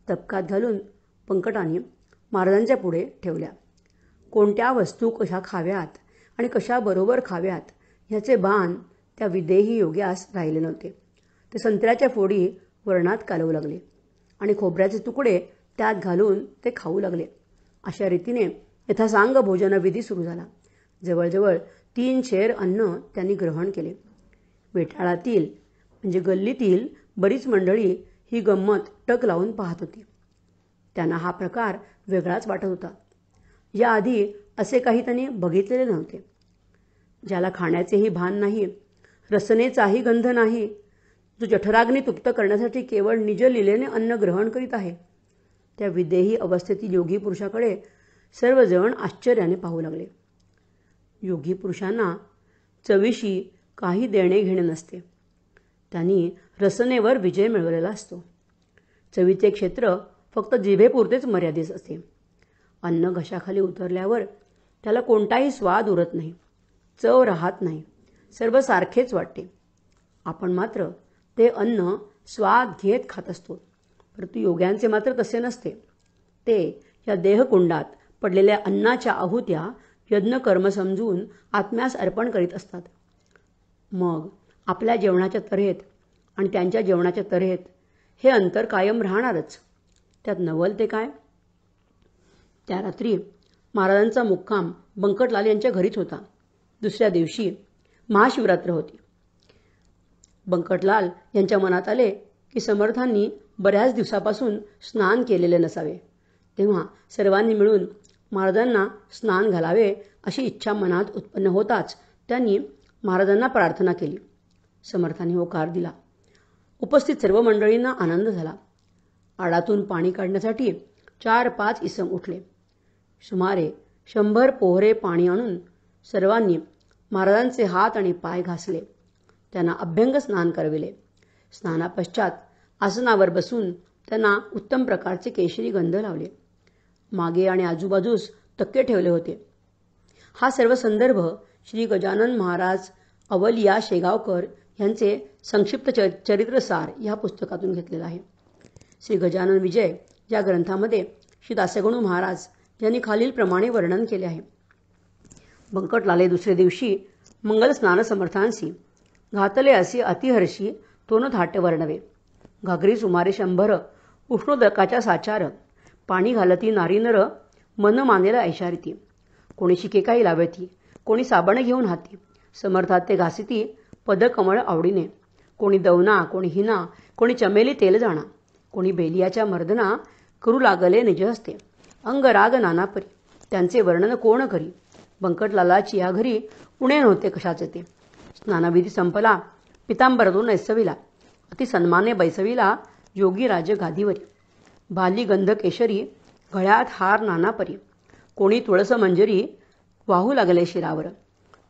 तबकात घालून पंकटाने महाराजांच्या पुढे ठेवल्या. कोणत्या वस्तू कशा खाव्यात आणि कशाबरोबर खाव्यात ह्याचे भान त्या विदेही योग्यास राहिले नव्हते. ते संत्र्याच्या फोडी वरणात कालवू लागले आणि खोबऱ्याचे तुकडे त्यात घालून ते खाऊ लागले. अशा रीतीने यथासांग भोजनविधी सुरू झाला. जवळजवळ 3 शेर अन्न त्यांनी ग्रहण केले. वेटाळातील म्हणजे गल्लीतील बरीच मंडळी ही गंमत टक लावून पाहत होती. त्यांना हा प्रकार वेगळाच वाटत होता. याआधी असे काही त्यांनी बघितलेले नव्हते. ज्याला खाण्याचेही भान नाही, रसनेचाही गंध नाही, जो जठराग्नी तृप्त करण्यासाठी केवळ निज लीलेने अन्न ग्रहण करीत आहे, त्या विदेही अवस्थेतील योगी पुरुषाकडे सर्वजण आश्चर्याने पाहू लागले. योगी पुरुषांना चवीशी काही देणे घेणे नसते. त्यांनी रसनेवर विजय मिळवलेला असतो. चवीचे क्षेत्र फक्त जिभेपुरतेच मर्यादित असते. अन्न घशाखाली उतरल्यावर त्याला कोणताही स्वाद उरत नाही, चव राहत नाही, सर्व सारखेच वाटते. आपण मात्र ते अन्न स्वाद घेत खात असतो. परंतु योग्यांचे मात्र तसे नसते. ते या देहकुंडात पडलेल्या अन्नाच्या आहुत्या यज्ञकर्म समजून आत्म्यास अर्पण करीत असतात. मग आपल्या जेवणाच्या तऱ्हेत आणि त्यांच्या जेवणाच्या तऱ्हेत हे अंतर कायम राहणारच. त्यात नवल ते काय. त्या रात्री महाराजांचा मुक्काम बंकटलाल यांच्या घरीच होता. दुसऱ्या दिवशी महाशिवरात्र होती. बंकटलाल यांच्या मनात आले की समर्थांनी बऱ्याच दिवसापासून स्नान केलेले नसावे, तेव्हा सर्वांनी मिळून महाराजांना स्नान घालावे अशी इच्छा मनात उत्पन्न होताच त्यांनी महाराजांना प्रार्थना केली. समर्थांनी होकार दिला. उपस्थित सर्व मंडळींना आनंद झाला. आडातून पाणी काढण्यासाठी 4-5 इसम उठले. सुमारे 100 पोहरे पाणी आणून सर्वांनी महाराजांचे हात आणि पाय घासले. त्यांना अभ्यंग स्नान करविले. स्नानापश्चात आसनावर बसून त्यांना उत्तम प्रकारचे केशरी गंध लावले. मागे आणि आजूबाजूस तक्के ठेवले होते. हा सर्व संदर्भ श्री गजानन महाराज अवलिया शेगावकर यांचे संक्षिप्त चरित्रसार या पुस्तकातून घेतलेला आहे. श्री गजानन विजय या ग्रंथामध्ये श्री दासगणू महाराज यांनी खालीलप्रमाणे वर्णन केले आहे. बंकटलाले दुसरे दिवशी मंगल स्नान समर्थांसी घातले असे अतिहर्षी तोन थाट वर्णवे. घागरी सुमारे 100 उष्णोदकाच्या साचार पाणी घालती नारी नर मन मानेला ऐशारिती. कोणी शिकेकाई लावती, कोणी साबण घेऊन हाती, समर्थात ते घासिती पदकमळ आवडीने. कोणी दवना, कोणी हिना, कोणी चमेली तेल जाणा, कोणी बेलियाच्या मर्दना करू लागले निज हस्ते. अंग राग नानापरी त्यांचे वर्णन कोण करी. बंकटलालाची या घरी उणे नव्हते कशाचे ते. स्नानविधी संपला. पितांबरातून ऐसविला. अति सन्माने बैसविला योगी राज गादीवरी. बाली गंध केशरी गळ्यात हार नानापरी. कोणी तुळस मंजरी वाहू लागले शिरावर.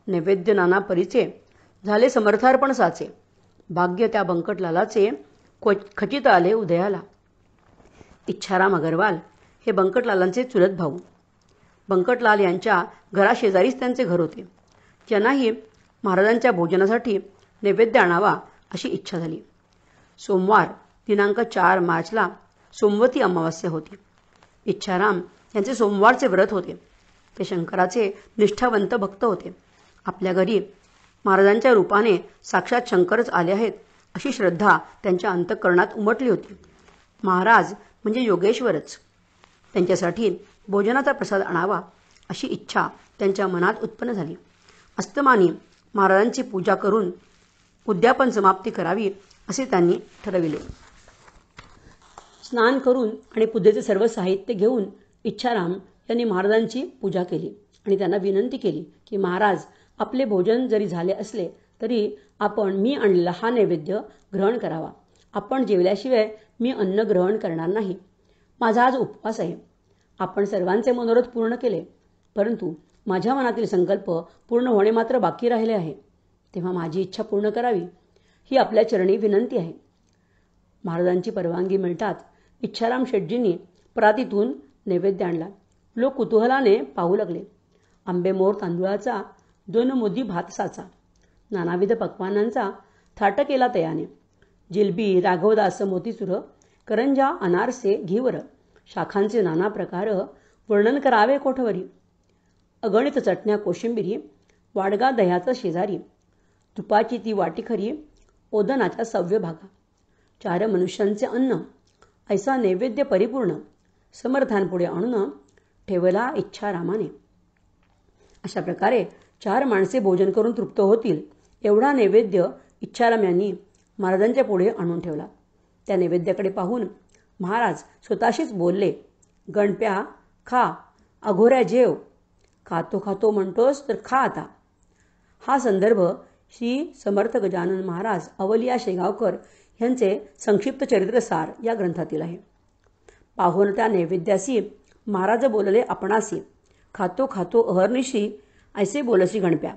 नैवेद्य नानापरीचे झाले समर्थार्पण साचे. भाग्य त्या बंकटलालाचे खचित आले उदयाला. इच्छाराम अगरवाल हे बंकटलालांचे चुलत भाऊ. बंकटलाल यांच्या घराशेजारीच त्यांचे घर होते. त्यांनाही महाराजांच्या भोजनासाठी नैवेद्य आणावा अशी इच्छा झाली. सोमवार दिनांक 4 मार्चला सोमवती अमावास्या होती. इच्छाराम यांचे सोमवारचे व्रत होते. ते शंकराचे निष्ठावंत भक्त होते. आपल्या घरी महाराजांच्या रूपाने साक्षात शंकरच आले आहेत अशी श्रद्धा त्यांच्या अंतःकरणात उमटली होती. महाराज म्हणजे योगेश्वरच. त्यांच्यासाठी भोजनाचा प्रसाद आणावा अशी इच्छा त्यांच्या मनात उत्पन्न झाली. अस्तमानी महाराजांची पूजा करून उद्यापन समाप्ती करावी असे त्यांनी ठरविले. स्नान करून आणि पूजेचे सर्व साहित्य घेऊन इच्छाराम यांनी महाराजांची पूजा केली आणि त्यांना विनंती केली की महाराज, आपले भोजन जरी झाले असले तरी आपण मी आणलेला हा नैवेद्य ग्रहण करावा. आपण जेवल्याशिवाय मी अन्न ग्रहण करणार नाही. माझा आज उपवास आहे. आपण सर्वांचे मनोरथ पूर्ण केले, परंतु माझ्या मनातील संकल्प पूर्ण होणे मात्र बाकी राहिले आहे. तेव्हा माझी इच्छा पूर्ण करावी. ही आपल्या चरणी विनंती आहे. महाराजांची परवानगी मिळताच इच्छाराम शेटजींनी परातीतून नैवेद्य आणला. लोक कुतूहलाने पाहू लागले. आंबेमोर तांदूळाचा 2 मोदी भात साचा, नानाविध पक्वानांचा थाट केला तयाने, जिलबी, राघवदास, मोतीचूर, करंजा, अनारसे, घीवर, शाखांचे नाना प्रकार, वर्णन करावे कोठवरी, अगणित चटण्या, कोशिंबिरी, वाडगा दह्याचा शेजारी, तुपाची ती वाटी खरी, ओदनाच्या सव्य भागा, 4 मनुष्यांचे अन्न, ऐसा नैवेद्य परिपूर्ण, समर्थांपुढे आणून ठेवला इच्छारामाने. अशा प्रकारे 4 माणसे भोजन करून तृप्त होतील एवढा नैवेद्य इच्छाराम यांनी महाराजांच्या पुढे आणून ठेवला. त्या नैवेद्याकडे पाहून महाराज स्वतःशीच बोलले, गणप्या खा, अघोऱ्या जेव, खातो खातो म्हणतोस तर खा आता. हा संदर्भ श्री समर्थ गजानन महाराज अवलिया शेगावकर यांचे संक्षिप्त चरित्रसार या ग्रंथातील आहे. पाहून त्या नैवेद्यासी महाराज बोलले आपणासी, खातो खातो अहर्निशी ऐसे बोलसी गणप्या.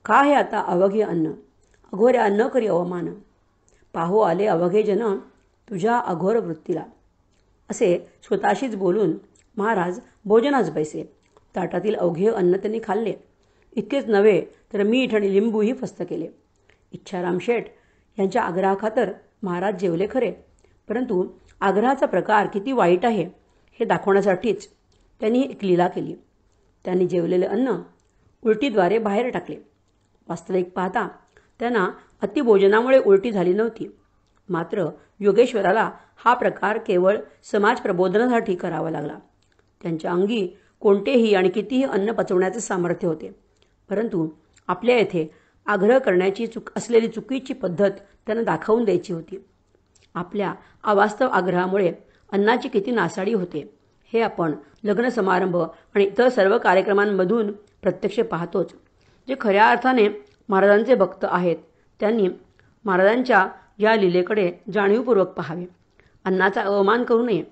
खा हे आता अवघे अन्न, अघोऱ्या न करी अवमान. पाहो आले अवघे जन तुझ्या अघोर वृत्तीला. असे स्वतःशीच बोलून महाराज भोजनास बैसे. ताटातील अवघे अन्न त्यांनी खाल्ले. इतकेच नव्हे तर मीठ आणि लिंबूही फस्त केले. इच्छाराम शेठ यांच्या आग्रहाखातर महाराज जेवले खरे, परंतु आग्रहाचा प्रकार किती वाईट आहे हे दाखवण्यासाठीच त्यांनी एक लीला केली. त्यांनी जेवलेले अन्न उलटीद्वारे बाहेर टाकले. वास्तविक पाहता त्यांना अतिभोजनामुळे उलटी झाली नव्हती, मात्र योगेश्वराला हा प्रकार केवळ समाज प्रबोधनासाठी करावा लागला. त्यांच्या अंगी कोणतेही आणि कितीही अन्न पचवण्याचे सामर्थ्य होते, परंतु आपल्या येथे आग्रह करण्याची असलेली चुकीची पद्धत त्यांना दाखवून द्यायची होती. आपल्या अवास्तव आग्रहामुळे अन्नाची किती नासाडी होते हे आपण लग्न समारंभ आणि इतर सर्व कार्यक्रमांमधून प्रत्यक्ष पाहतोच. जे खऱ्या अर्थाने महाराजांचे भक्त आहेत त्यांनी महाराजांच्या या लीलेकडे जाणीवपूर्वक पाहावे. अन्नाचा अवमान करू नये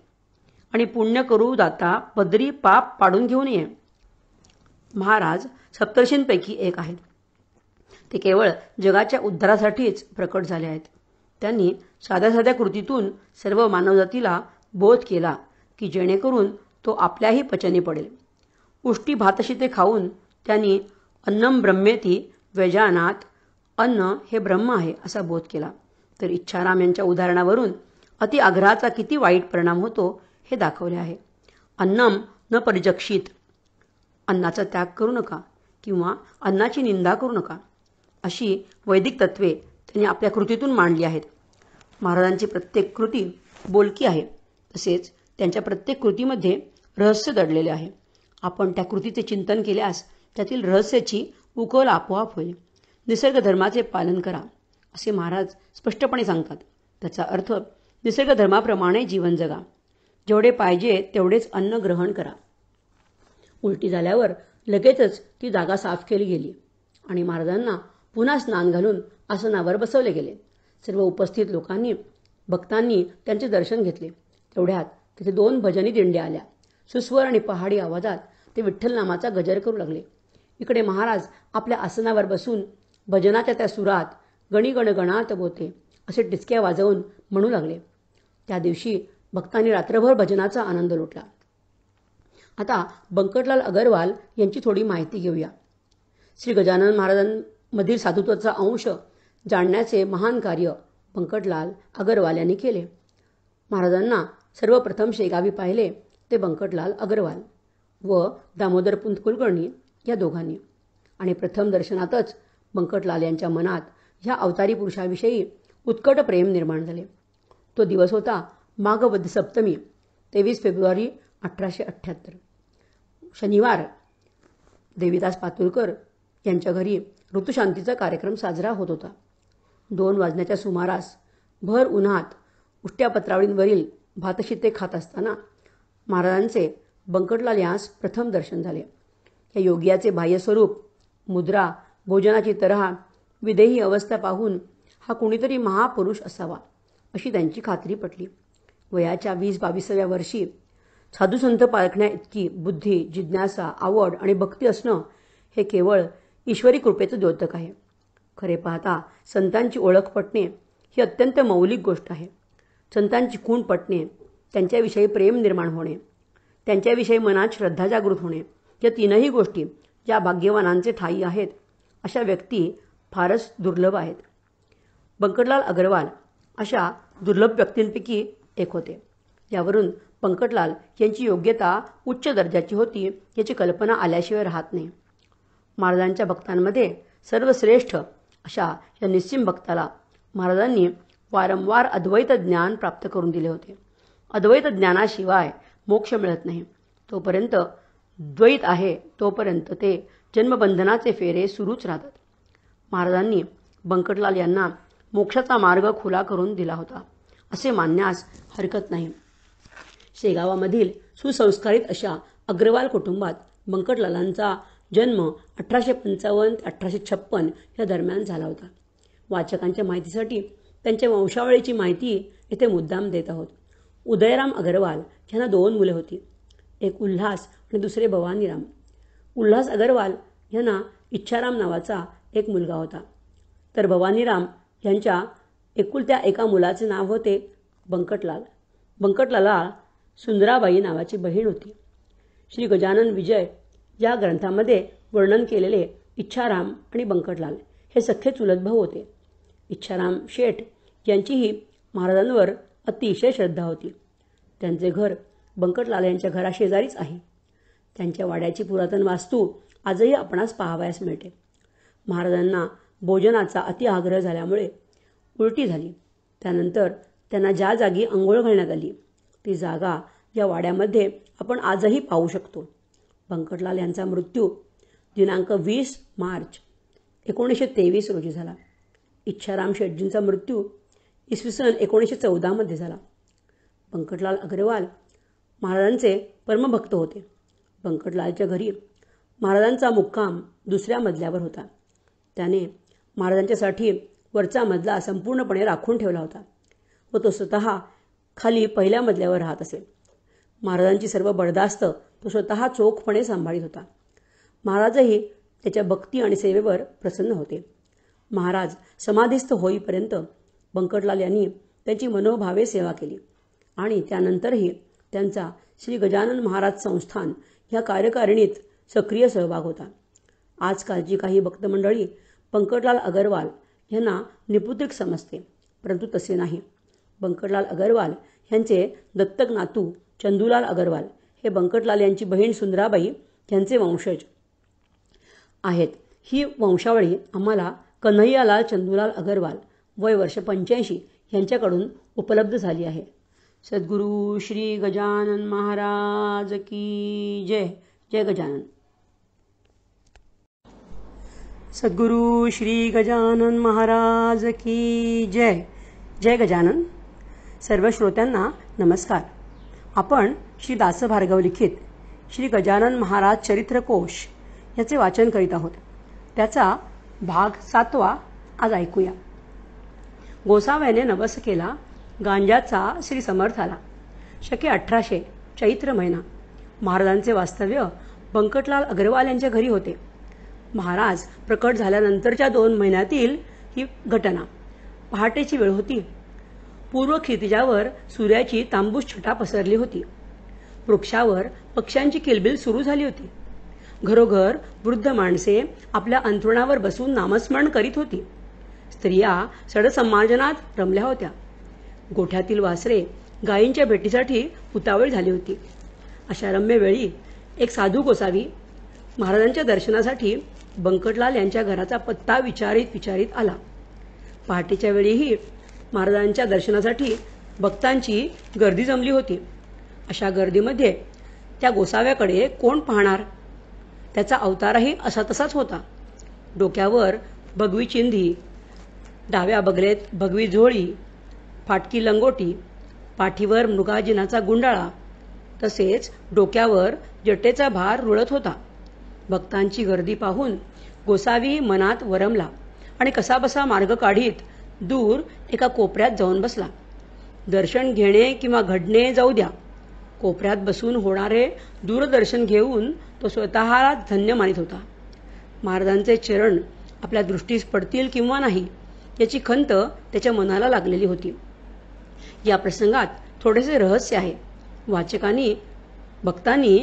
आणि पुण्य करू दाता पदरी पाप पाडून घेऊ नये. महाराज सप्तर्षींपैकी एक आहेत. ते केवळ जगाच्या उद्धारासाठीच प्रकट झाले आहेत. त्यांनी साध्या साध्या कृतीतून सर्व मानवजातीला बोध केला की जेणेकरून तो आपल्याही पचनी पडेल. उष्टी भातशिते खाऊन त्यांनी अन्नम ब्रह्मेती व्यजानात, अन्न हे ब्रह्म आहे असा बोध केला. तर इच्छाराम यांच्या उदाहरणावरून अति आग्रहाचा किती वाईट परिणाम होतो हे दाखवले आहे. अन्नम न परिजक्षित, अन्नाचा त्याग करू नका किंवा अन्नाची निंदा करू नका, अशी वैदिक तत्वे त्यांनी आपल्या कृतीतून मांडली आहेत. महाराजांची प्रत्येक कृती बोलकी आहे, तसेच त्यांच्या प्रत्येक कृतीमध्ये रहस्य दडलेले आहे. आपण त्या कृतीचे चिंतन केल्यास त्यातील रहस्याची उकल आपोआप होईल. निसर्ग धर्माचे पालन करा असे महाराज स्पष्टपणे सांगतात. त्याचा अर्थ निसर्ग धर्माप्रमाणे जीवन जगा. जेवढे पाहिजे तेवढेच अन्न ग्रहण करा. उलटी झाल्यावर लगेचच ती जागा साफ केली गेली आणि महाराजांना पुन्हा स्नान घालून आसनावर बसवले गेले. सर्व उपस्थित लोकांनी भक्तांनी त्यांचे दर्शन घेतले. तेवढ्यात तिथे 2 भजनी दिंड्या आल्या. सुस्वर आणि पहाडी आवाजात ते विठ्ठल नामाचा गजर करू लागले. इकडे महाराज आपल्या आसनावर बसून भजनाच्या त्या सुरात गणी गण गणात बोते असे टिचक्या वाजवून म्हणू लागले. त्या दिवशी भक्तांनी रात्रभर भजनाचा आनंद लुटला. आता बंकटलाल अगरवाल यांची थोडी माहिती घेऊया. श्री गजानन महाराजांमधील साधुत्वाचा अंश जाणण्याचे महान कार्य बंकटलाल अगरवाल यांनी केले. महाराजांना सर्वप्रथम शेगावी पाहिले ते बंकटलाल अगरवाल व दामोदर पुंत कुलकर्णी या दोघांनी, आणि प्रथम दर्शनातच बंकटलाल यांच्या मनात ह्या अवतारी पुरुषाविषयी उत्कट प्रेम निर्माण झाले. तो दिवस होता माघ वद्य सप्तमी 23 फेब्रुवारी 1878, शनिवार. देवीदास पातुरकर यांच्या घरी ऋतुशांतीचा कार्यक्रम साजरा होत होता. 2 वाजण्याच्या सुमारास भर उन्हात उष्ट्या पत्रावळींवरील भातशिते खात असताना महाराजांचे बंकटलाल यांस प्रथम दर्शन झाले. या योगियाचे बाह्यस्वरूप, मुद्रा, भोजनाची तऱ्हा, विदेही अवस्था पाहून हा कुणीतरी महापुरुष असावा अशी त्यांची खात्री पटली. वयाच्या 20-22व्या वर्षी साधुसंत पारखण्या इतकी बुद्धी, जिज्ञासा, आवड आणि भक्ती असणं हे केवळ ईश्वरी कृपेचं द्योतक आहे. खरे पाहता संतांची ओळख पटणे ही अत्यंत मौलिक गोष्ट आहे. संतांची खूण पटणे, त्यांच्याविषयी प्रेम निर्माण होणे, त्यांच्याविषयी मनात श्रद्धा जागृत होणे या तीनही गोष्टी ज्या भाग्यवानांचे ठायी आहेत अशा व्यक्ती फारच दुर्लभ आहेत. बंकटलाल अग्रवाल अशा दुर्लभ व्यक्तींपैकी एक होते. यावरून बंकटलाल यांची योग्यता उच्च दर्जाची होती याची कल्पना आल्याशिवाय राहत नाही. महाराजांच्या भक्तांमध्ये सर्वश्रेष्ठ अशा या निस्सिम भक्ताला महाराजांनी वारंवार अद्वैत ज्ञान प्राप्त करून दिले होते. अद्वैत ज्ञानाशिवाय मोक्ष मिळत नाही. तोपर्यंत द्वैत आहे तोपर्यंत ते जन्मबंधनाचे फेरे सुरूच राहतात. महाराजांनी बंकटलाल यांना मोक्षाचा मार्ग खुला करून दिला होता असे मानण्यास हरकत नाही. शेगावामधील सुसंस्कारित अशा अग्रवाल कुटुंबात बंकटलालांचा जन्म 1855-1856 या दरम्यान झाला होता. वाचकांच्या माहितीसाठी त्यांच्या वंशावळीची माहिती येथे मुद्दाम देत आहोत. उदयराम अग्रवाल यांना 2 मुले होती. एक उल्हास आणि दुसरे भवानीराम. उल्हास अग्रवाल यांना इच्छाराम नावाचा एक मुलगा होता, तर भवानीराम यांच्या एकुलत्या एका मुलाचे नाव होते बंकटलाल. बंकटलाला सुंदराबाई नावाची बहीण होती. श्री गजानन विजय या ग्रंथामध्ये वर्णन केलेले इच्छाराम आणि बंकटलाल हे सख्खे चुलत भाऊ होते. इच्छाराम शेठ यांचीही महाराजांवर अतिशय श्रद्धा होती. त्यांचे घर बंकटलाल यांच्या घराशेजारीच आहे. त्यांच्या वाड्याची पुरातन वास्तू आजही आपणास पाहावयास मिळते. महाराजांना भोजनाचा अति आग्रह झाल्यामुळे उलटी झाली. त्यानंतर त्यांना ज्या जागी अंघोळ घालण्यात आली ती जागा या वाड्यामध्ये आपण आजही पाहू शकतो. बंकटलाल यांचा मृत्यू दिनांक 20 मार्च 1923 रोजी झाला. इच्छाराम शेटजींचा मृत्यू इसवी सन 1914 मध्ये झाला. बंकटलाल अग्रवाल महाराजांचे परमभक्त होते. बंकटलालच्या घरी महाराजांचा मुक्काम 2ऱ्या मजल्यावर होता. त्याने महाराजांच्यासाठी वरचा मजला संपूर्णपणे राखून ठेवला होता व तो स्वतः खाली 1ल्या मजल्यावर राहत असे. महाराजांची सर्व बडदास्त तो स्वतः चोखपणे सांभाळीत होता. महाराजही त्याच्या भक्ती आणि सेवेवर प्रसन्न होते. महाराज समाधीस्थ होईपर्यंत बंकटलाल यांनी त्यांची मनोभावे सेवा केली आणि त्यानंतरही त्यांचा श्री गजानन महाराज संस्थान ह्या कार्यकारिणीत सक्रिय सहभाग होता. आजकालची काही भक्तमंडळी बंकटलाल अग्रवाल यांना निपुत्रिक समजते, परंतु तसे नाही. बंकटलाल अग्रवाल यांचे दत्तक नातू चंदूलाल अग्रवाल हे बंकटलाल यांची बहीण सुंदराबाई यांचे वंशज आहेत. ही वंशावळी आम्हाला कन्हैयालाल चंदूलाल अग्रवाल वय वर्ष 85 यांच्याकडून उपलब्ध झाली आहे. सद्गुरू श्री गजानन महाराज की जय. जय गजानन. सद्गुरू श्री गजानन महाराज की जय. जय गजानन. सर्व श्रोत्यांना नमस्कार. आपण श्री दास भार्गव लिखित श्री गजानन महाराज चरित्रकोश याचे वाचन करीत आहोत. त्याचा भाग 7वा आज ऐकूया. गोसाव्याने नवस केला गांजाचा श्री समर्थाला. शके 1800 चैत्र महिना. महाराजांचे वास्तव्य बंकटलाल अग्रवाल यांच्या घरी होते. महाराज प्रकट झाल्यानंतरच्या 2 महिन्यातील ही घटना. पहाटेची वेळ होती. पूर्व क्षितिजावर सूर्याची तांबूस छटा पसरली होती. वृक्षावर पक्ष्यांची किलबिल सुरू झाली होती. घरोघर वृद्ध माणसे आपल्या अंथरुणावर बसून नामस्मरण करीत होती. स्त्रिया सडसंमार्जनात रमल्या होत्या. गोठ्यातील वासरे गायींच्या भेटीसाठी उतावळी झाली होती. अशा रम्य वेळी एक साधू गोसावी महाराजांच्या दर्शनासाठी बंकटलाल यांच्या घराचा पत्ता विचारित आला. पहाटेच्या वेळीही महाराजांच्या दर्शनासाठी भक्तांची गर्दी जमली होती. अशा गर्दीमध्ये त्या गोसाव्याकडे कोण पाहणार. त्याचा अवतारही असा तसाच होता. डोक्यावर भगवी चिंधी, डाव्या बगलेत भगवी झोळी, फाटकी लंगोटी, पाठीवर मृगाजिनाचा गुंडाळा, तसेच डोक्यावर जटेचा भार रुळत होता. भक्तांची गर्दी पाहून गोसावी मनात वरमला आणि कसाबसा मार्ग काढीत दूर एका कोपऱ्यात जाऊन बसला. दर्शन घेणे किंवा घडणे जाऊ द्या, कोपऱ्यात बसून होणारे दूरदर्शन घेऊन तो स्वतःला धन्य मानित होता. महाराजांचे चरण आपल्या दृष्टीस पडतील किंवा नाही याची खंत त्याच्या मनाला लागलेली होती. या प्रसंगात थोडेसे रहस्य आहे. वाचकांनी भक्तांनी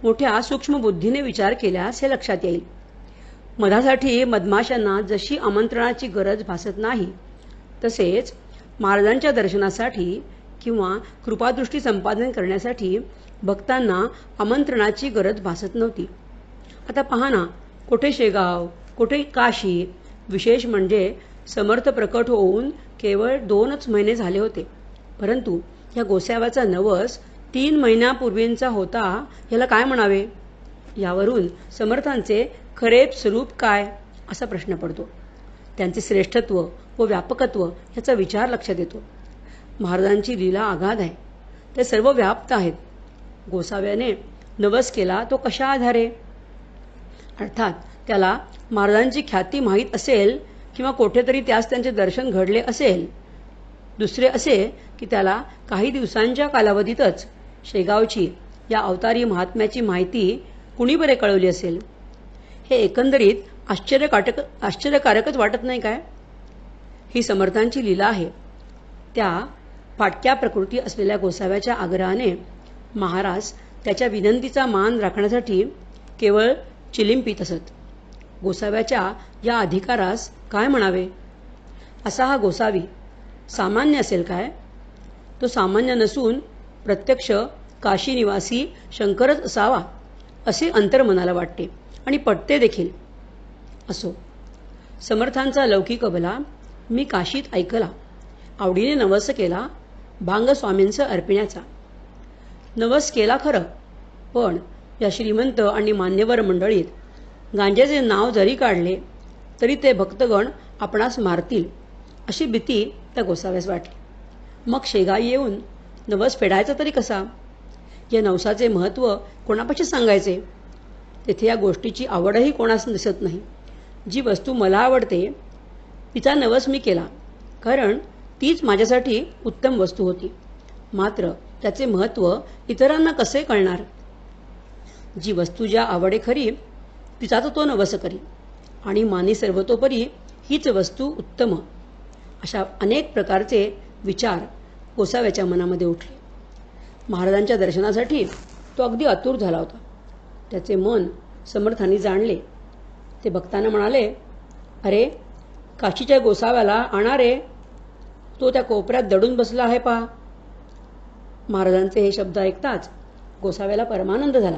मोठ्या सूक्ष्म बुद्धीने विचार केल्यास हे लक्षात येईल. मधासाठी मधमाशांना जशी आमंत्रणाची गरज भासत नाही, तसेच महाराजांच्या दर्शनासाठी किंवा कृपादृष्टी संपादन करण्यासाठी भक्तांना आमंत्रणाची गरज भासत नव्हती. आता पहा ना, कोठे शेगाव, कोठे काशी. विशेष म्हणजे समर्थ प्रकट होऊन केवळ 2च महिने झाले होते, परंतु या गोसाव्याचा नवस 3 महिन्यापूर्वींचा होता. याला काय म्हणावे? यावरून समर्थांचे खरे स्वरूप काय असा प्रश्न पडतो. त्यांचे श्रेष्ठत्व व व्यापकत्व याचा विचार लक्षात येतो. महाराजांची लीला अगाध आहे. ते सर्व व्याप्त आहेत. गोसाव्याने नवस केला तो कशा आधारे? अर्थात त्याला महाराजांची ख्याती माहीत असेल किंवा कोठेतरी त्यास त्यांचे दर्शन घडले असेल. दुसरे असे की त्याला काही दिवसांच्या कालावधीतच शेगावची या अवतारी महात्म्याची माहिती कुणी बरे कळवली असेल. हे एकंदरीत आश्चर्यकारकच वाटत नाही काय? ही समर्थांची लीला आहे. त्या फाटक्या प्रकृती असलेल्या गोसाव्याच्या आग्रहाने महाराज त्याच्या विनंतीचा मान राखण्यासाठी केवळ चिलीम पीत असत. गोसाव्याच्या या अधिकारास काय म्हणावे? असा हा गोसावी सामान्य असेल काय? तो सामान्य नसून प्रत्यक्ष काशी निवासी शंकरच असावा असे अंतर्मनाला वाटते आणि पटते देखील. असो, समर्थांचा लौकिक अबला मी काशीत ऐकला. आवडीने नवस केला भांगस्वामींचं अर्पिण्याचा. नवस केला खरं, पण या श्रीमंत आणि मान्यवर मंडळीत गांजेचे नाव जरी काढले तरी ते भक्तगण आपणास मारतील अशी भीती त्या गोसाव्यास वाटली. मग शेगाई येऊन नवस फेडायचा तरी कसा? या नवसाचे महत्त्व कोणापाशी सांगायचे? तेथे या गोष्टीची आवडही कोणास दिसत नाही. जी वस्तू मला आवडते तिचा नवस मी केला, कारण तीच माझ्यासाठी उत्तम वस्तू होती. मात्र त्याचे महत्त्व इतरांना कसे कळणार? जी वस्तू ज्या आवडे खरी तिचा तो नवस करी, आणि मानी सर्वतोपरी हीच वस्तू उत्तम. अशा अनेक प्रकारचे विचार गोसाव्याच्या मनामध्ये उठले. महाराजांच्या दर्शनासाठी तो अगदी आतुर झाला होता. त्याचे मन समर्थांनी जाणले. ते भक्तांना म्हणाले, अरे, काशीच्या गोसाव्याला आणा रे, तो त्या कोपऱ्यात दडून बसला आहे पहा. महाराजांचे हे शब्द ऐकताच गोसाव्याला परमानंद झाला.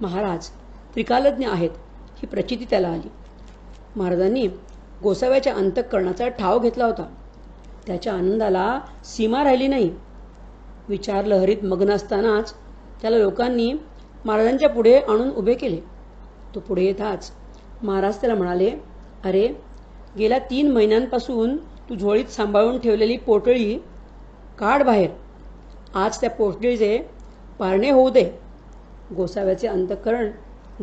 महाराज त्रिकालज्ञ आहेत ही प्रचिती त्याला आली. महाराजांनी गोसाव्याच्या अंतःकरणाचा ठाव घेतला होता. त्याच्या आनंदाला सीमा राहिली नाही. विचार लहरीत मग्न असतानाच त्याला लोकांनी महाराजांच्या पुढे आणून उभे केले. तो पुढे येताच महाराज त्याला म्हणाले, अरे, गेल्या 3 महिन्यांपासून तू झोळीत सांभाळून ठेवलेली पोटळी काढ बाहेर. आज त्या पोटळीचे पारणे होऊ दे. गोसाव्याचे अंतःकरण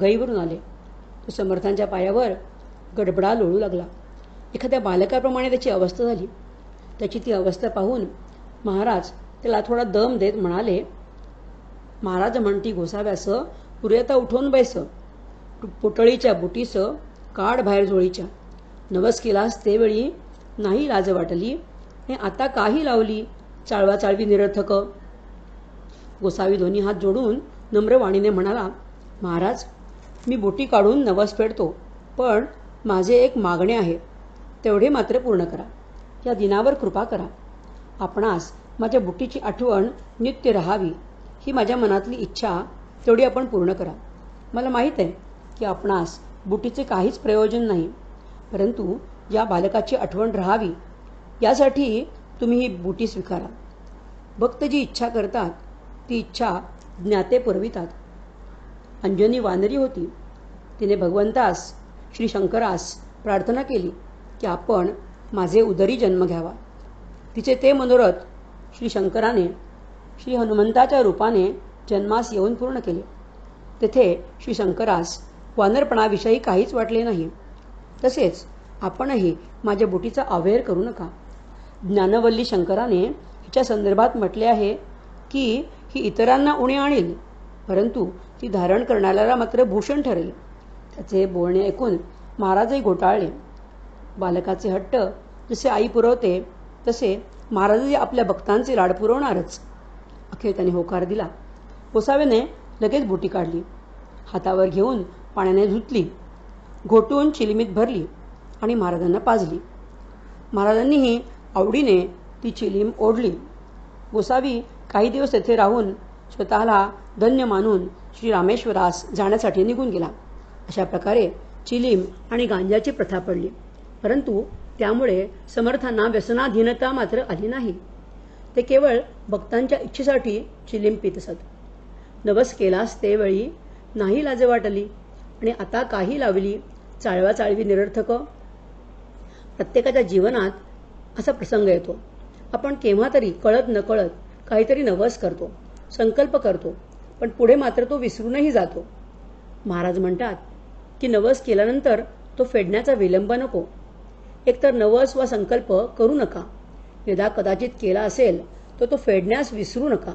गैवरून आले. तो समर्थांच्या पायावर गडबडा लोळू लागला. एखाद्या बालकाप्रमाणे त्याची अवस्था झाली. त्याची ती अवस्था पाहून महाराज त्याला थोडा दम देत म्हणाले, महाराज म्हणती गोसाव्यास, पुरेता उठवून बैस. पोटळीच्या बुटीस काढ बाहेर झोळीच्या. नवस केलास तेवेळी नाही लाज वाटली, हे आता काही लावली चाळवा चाळवी निरर्थक. गोसावी दोन्ही हात जोडून नम्रवाणीने म्हणाला, महाराज, मी बुटी काढून नवस फेडतो, पण माझे एक मागणे आहे, तेवढे मात्र पूर्ण करा. या दिनावर कृपा करा. आपणास माझ्या बुटीची आठवण नित्य राहावी ही माझ्या मनातली इच्छा तेवढी आपण पूर्ण करा. मला माहीत आहे की आपणास बुटीचे काहीच प्रयोजन नाही, परंतु या बालकाची आठवण राहावी यासाठी तुम्ही ही बुटी स्वीकारा. भक्त जी इच्छा करतात ती इच्छा ज्ञाते पुरवितात. अंजनी वानरी होती. तिने भगवंतास श्री शंकरास प्रार्थना केली की आपण माझे उदरी जन्म घ्यावा. तिचे ते मनोरथ श्री शंकराने श्री हनुमंताच्या रूपाने जन्मास येऊन पूर्ण केले. तेथे श्री शंकरास वानरपणाविषयी काहीच वाटले नाही. तसेच आपणही माझ्या बुटीचा अवहेर करू नका. ज्ञानवल्ली शंकराने हिच्या संदर्भात म्हटले आहे की ही इतरांना उणे आणेल, परंतु ती धारण करणाऱ्याला मात्र भूषण ठरेल. त्याचे बोलणे ऐकून महाराजही घोटाळले. बालकाचे हट्ट जसे आई पुरवते तसे महाराजही आपल्या भक्तांचे लाड पुरवणारच. अखेर त्याने होकार दिला. गोसाव्याने लगेच बोटी काढली, हातावर घेऊन पाण्याने धुतली, घोटून चिलिमीत भरली आणि महाराजांना पाजली. महाराजांनीही आवडीने ती चिलीम ओढली. गोसावी काही दिवस तेथे राहून स्वतःला धन्य मानून श्री रामेश्वरास जाण्यासाठी निघून गेला. अशा प्रकारे चिलीम आणि गांजाची प्रथा पडली. परंतु त्यामुळे समर्थांना व्यसनाधीनता मात्र आली नाही. ते केवळ भक्तांच्या इच्छेसाठी चिलीम पित असत. नवस केलास तेवेळी नाही लाज वाटली आणि आता काही लावली चाळवा चाळवी निरर्थक. प्रत्येकाच्या जीवनात असा प्रसंग येतो. आपण केव्हा तरी कळत नकळत काहीतरी नवस करतो, संकल्प करतो, पण पुढे मात्र तो विसरूनही जातो. महाराज म्हणतात की नवस केल्यानंतर तो फेडण्याचा विलंब नको. एकतर नवस वा संकल्प करू नका. यदा कदाचित केला असेल तर तो फेडण्यास विसरू नका.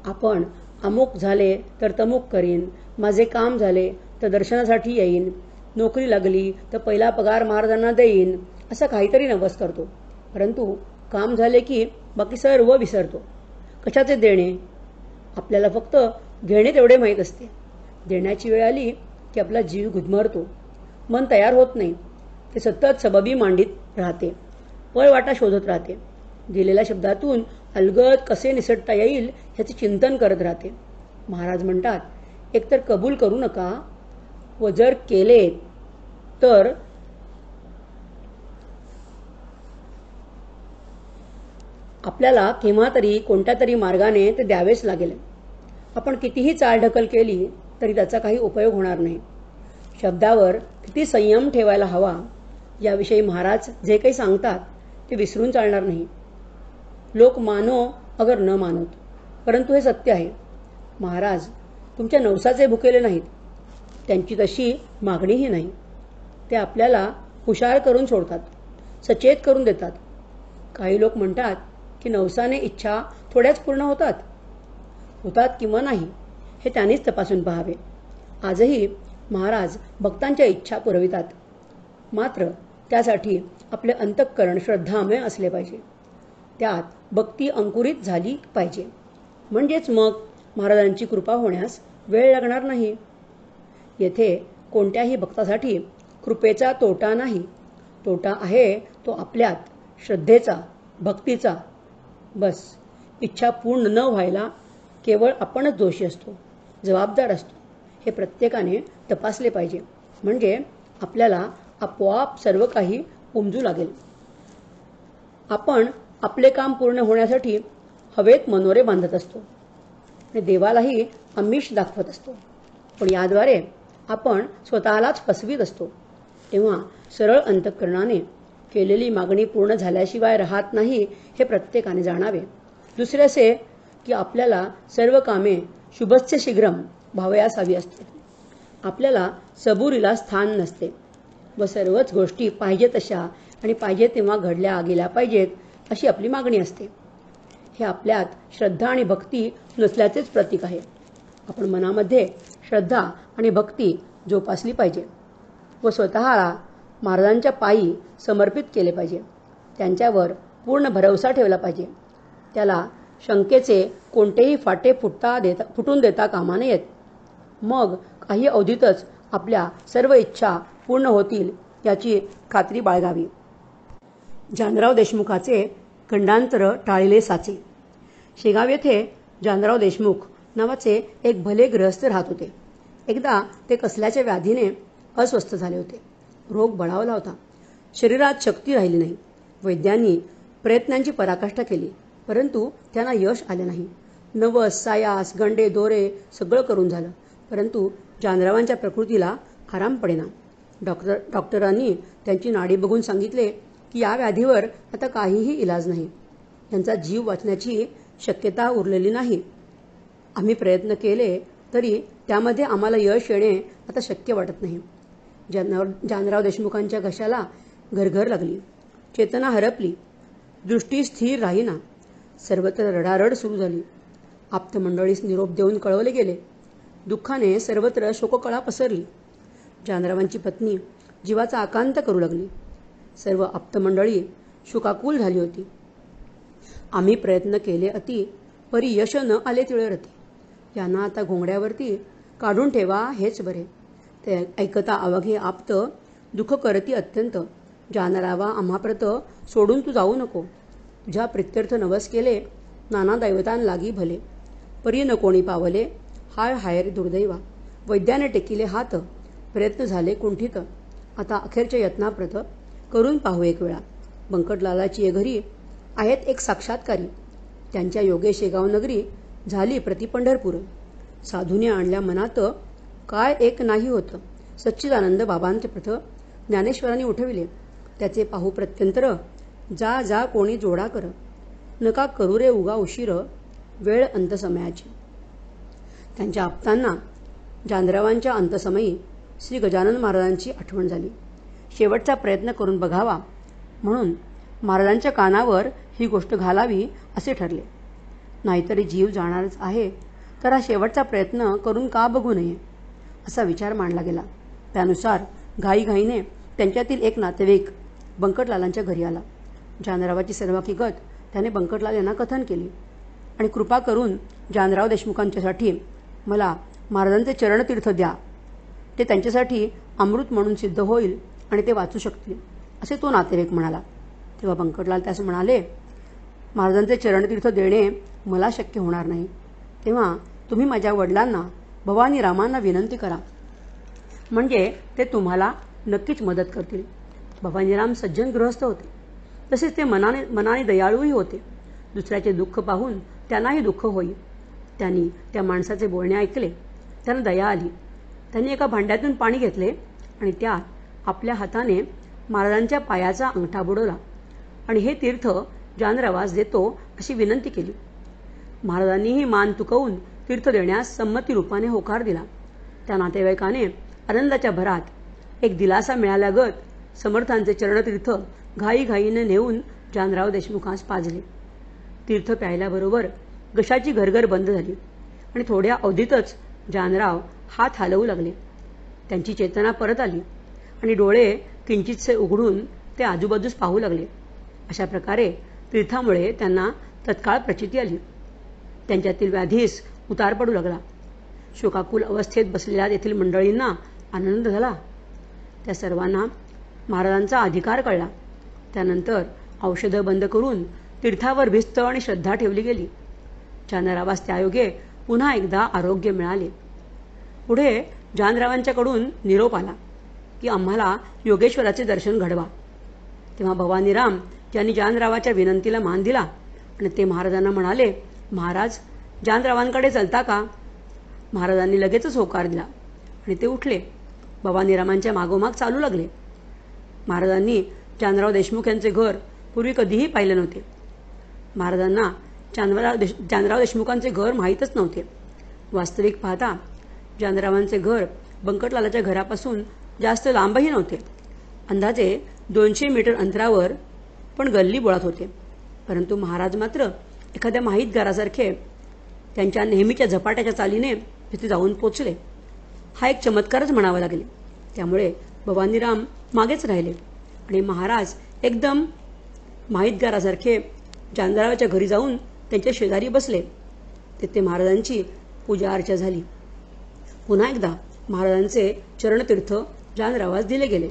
आपण अमुक झाले तर तमुक करीन, माझे काम झाले तर दर्शनासाठी येईन, नोकरी लागली तर पहिला पगार महाराजांना देईन, असं काहीतरी नवस करतो. परंतु काम झाले की बाकी सर्व विसरतो. कशाचे देणे? आपल्याला फक्त घेणे तेवढे माहीत असते. देण्याची वेळ आली की आपला जीव गुदमरतो. मन तयार होत नाही. ते सतत सबबी मांडीत राहते, पळवाटा शोधत राहते. दिलेल्या शब्दातून अलगद कसे निसटता येईल ह्याचे चिंतन करत राहते. महाराज म्हणतात एकतर कबूल करू नका व जर केले तर आपल्याला केव्हा तरी कोणत्या तरी मार्गाने ते द्यावेच लागेल. आपण कितीही चालढकल केली तरी त्याचा काही उपयोग होणार नाही. शब्दावर किती संयम ठेवायला हवा याविषयी महाराज जे काही सांगतात ते विसरून चालणार नाही. लोक मानो अगर न मानोत, परंतु हे सत्य आहे. महाराज तुमच्या नवसाचे भुकेले नाहीत. त्यांची तशी मागणीही नाही. ते आपल्याला हुशार करून सोडतात, सचेत करून देतात. काही लोक म्हणतात की नवसाने इच्छा थोड्याच पूर्ण होतात किंवा नाही हे त्यांनीच तपासून पाहावे. आजही महाराज भक्तांच्या इच्छा पुरवितात. मात्र त्यासाठी आपले अंतःकरण श्रद्धामय असले पाहिजे. त्यात भक्ती अंकुरित झाली पाहिजे. म्हणजेच मग महाराजांची कृपा होण्यास वेळ लागणार नाही. येथे कोणत्याही भक्तासाठी कृपेचा तोटा नाही. तोटा आहे तो आपल्यात श्रद्धेचा, भक्तीचा. बस इच्छा पूर्ण न व्हायला केवळ आपणच दोषी असतो, जबाबदार असतो. हे प्रत्येकाने तपासले पाहिजे. म्हणजे आपल्याला आपोआप सर्व काही उमजू लागेल. आपण आपले काम पूर्ण होण्यासाठी हवेत मनोरे बांधत असतो आणि देवालाही आमिष दाखवत असतो. पण याद्वारे आपण स्वतःलाच फसवीत असतो. तेव्हा सरळ अंतःकरणाने केलेली मागणी पूर्ण झाल्याशिवाय राहत नाही हे प्रत्येकाने जाणावे. दुसरे असे की आपल्याला सर्व कामे शुभस्य शीघ्रम भावयास हवी असते. आपल्याला सबुरीला स्थान नसते व सर्वच गोष्टी पाहिजे तशा आणि पाहिजे तेव्हा घडल्या गेल्या पाहिजेत अशी आपली मागणी असते. हे आपल्यात श्रद्धा आणि भक्ती नसल्याचेच प्रतीक आहे. आपण मनामध्ये श्रद्धा आणि भक्ती जोपासली पाहिजे व स्वतःला महाराजांच्या पायी समर्पित केले पाहिजे. त्यांच्यावर पूर्ण भरवसा ठेवला पाहिजे. त्याला शंकेचे कोणतेही फाटे फुटून देता कामा नयेत. मग काही अवधीतच आपल्या सर्व इच्छा पूर्ण होतील याची खात्री बाळगावी. जानराव देशमुखाचे खंडांतर टाळिले साचे. शेगाव येथे जानराव देशमुख नावाचे एक भले गृहस्थ राहत होते. एकदा ते कसल्याच्या व्याधीने अस्वस्थ झाले होते. रोग बळावला होता. शरीरात शक्ती राहिली नाही. वैद्यांनी प्रयत्नांची पराकाष्ठा केली, परंतु त्यांना यश आले नाही. नवस, सायास, गंडे, दोरे सगळं करून झालं, परंतु जानरावांच्या प्रकृतीला आराम पडेना. डॉक्टरांनी त्यांची नाडी बघून सांगितले की या व्याधीवर आता काहीही इलाज नाही. त्यांचा जीव वाचण्याची शक्यता उरलेली नाही. आम्ही प्रयत्न केले तरी त्यामध्ये आम्हाला यश येणे आता शक्य वाटत नाही. जानराव देशमुखांच्या घशाला घरघर लागली. चेतना हरपली. दृष्टी स्थिर राहीना. सर्वत्र रडारड सुरू झाली. आप्तमंडळीस निरोप देऊन कळवले गेले. दुःखाने सर्वत्र शोककळा पसरली. जानरावांची पत्नी जीवाचा आकांत करू लागली. सर्व आप्तमंडळी शोकाकुल झाली होती. आम्ही प्रयत्न केले अति, परी यश न आले तिळरती. यांना आता घोंगड्यावरती काढून ठेवा हेच बरे. ते ऐकता अवघे आप्त दुःख करती अत्यंत. जानरावा आम्हाप्रत सोडून तू जाऊ नको. तुझ्या प्रित्यर्थ नवस केले नाना दैवतांलागी भले. परी न कोणी पावले हाय हाय रे दुर्दैवा. वैद्याने टेकिले हात प्रयत्न झाले कुंठित. आता अखेरच्या यत्नाप्रत करून पाहू एक वेळा. बंकटलालाची ये घरी आहेत एक साक्षात्कारी. त्यांच्या योगे शेगाव नगरी झाली प्रति पंढरपूर. साधूने आणल्या मनात काय एक नाही होतं. सच्चिदानंद बाबांचे प्रथ ज्ञानेश्वरांनी उठविले. त्याचे पाहू प्रत्यंतर जा जा कोणी जोडा कर. नका करू रे उगा उशीर वेळ अंतसमयाची. त्यांच्या आप्तांना जानरावांच्या अंतसमयी श्री गजानन महाराजांची आठवण झाली. शेवटचा प्रयत्न करून बघावा म्हणून महाराजांच्या कानावर ही गोष्ट घालावी असे ठरले. नाहीतरी जीव जाणारच आहे तर हा शेवटचा प्रयत्न करून का बघू नये असा विचार मांडला गेला. त्यानुसार घाईघाईने त्यांच्यातील एक नातेवाईक बंकटलालांच्या घरी आला. जानरावाची सर्व हकीकत त्याने बंकटलाल यांना कथन केली आणि कृपा करून जानराव देशमुखांच्यासाठी मला महाराजांचे चरणतीर्थ द्या. ते त्यांच्यासाठी अमृत म्हणून सिद्ध होईल आणि ते वाचू शकतील असे तो नातेवाईक म्हणाला. तेव्हा बंकटलाल त्यास म्हणाले, महाराजांचे चरणतीर्थ देणे मला शक्य होणार नाही. तेव्हा तुम्ही माझ्या वडिलांना भवानी रामांना विनंती करा, म्हणजे ते तुम्हाला नक्कीच मदत करतील. भवानीराम सज्जन गृहस्थ होते. तसेच ते मनाने दयाळूही होते. दुसऱ्याचे दुःख पाहून त्यांनाही दुःख होई. त्यांनी त्या माणसाचे बोलणे ऐकले. त्यांना दया आली. त्यांनी एका भांड्यातून पाणी घेतले आणि त्यात आपल्या हाताने महाराजांच्या पायाचा अंगठा बुडवला आणि हे तीर्थ जानरावास देतो अशी विनंती केली. महाराजांनीही मान तुकवून तीर्थ देण्यास संमती रूपाने होकार दिला. त्या नातेवाईकाने आनंदाच्या भरात एक दिलासा मिळाल्यागत समर्थांचे चरणतीर्थ घाईघाईने नेऊन जानराव देशमुखास पाजले. तीर्थ प्यायल्याबरोबर घशाची घरघर बंद झाली आणि थोड्या अवधीतच जानराव हात हलवू लागले. त्यांची चेतना परत आली आणि डोळे किंचितसे उघडून ते आजूबाजूस पाहू लागले. अशा प्रकारे तीर्थामुळे त्यांना तत्काळ प्रचिती आली. त्यांच्यातील व्याधीस उतार पडू लागला. शोकाकुल अवस्थेत बसलेल्या तेथील मंडळींना आनंद झाला. त्या सर्वांना महाराजांचा अधिकार कळला. त्यानंतर औषधं बंद करून तीर्थावर भिस्त आणि श्रद्धा ठेवली गेली. जानरावास त्यायोगे पुन्हा एकदा आरोग्य मिळाले. पुढे जानरावांच्याकडून निरोप आला की आम्हाला योगेश्वराचे दर्शन घडवा. तेव्हा भवानीराम यांनी जानरावाच्या विनंतीला मान दिला आणि ते महाराजांना म्हणाले, महाराज जानरावांकडे चलता का? महाराजांनी लगेचच होकार दिला आणि ते उठले. भवानीरामांच्या मागोमाग चालू लागले. महाराजांनी जानराव देशमुख यांचे घर पूर्वी कधीही पाहिले नव्हते. महाराजांना जानराव देशमुखांचे घर माहीतच नव्हते. वास्तविक पाहता जानरावांचे घर बंकटलालाच्या घरापासून जास्त लांबही नव्हते. अंदाजे 200 मीटर अंतरावर पण गल्ली बोळात होते. परंतु महाराज मात्र एखाद्या माहितगारासारखे त्यांच्या नेहमीच्या झपाट्याच्या चालीने तिथे जाऊन पोचले. हा एक चमत्कारच म्हणावा लागेल. त्यामुळे भवानीराम मागेच राहिले आणि महाराज एकदम माहितगारासारखे जानरावाच्या घरी जाऊन त्यांच्या शेजारी बसले. तिथे महाराजांची पूजा अर्चा झाली. पुन्हा एकदा महाराजांचे चरणतीर्थ जानरावास दिले गेले.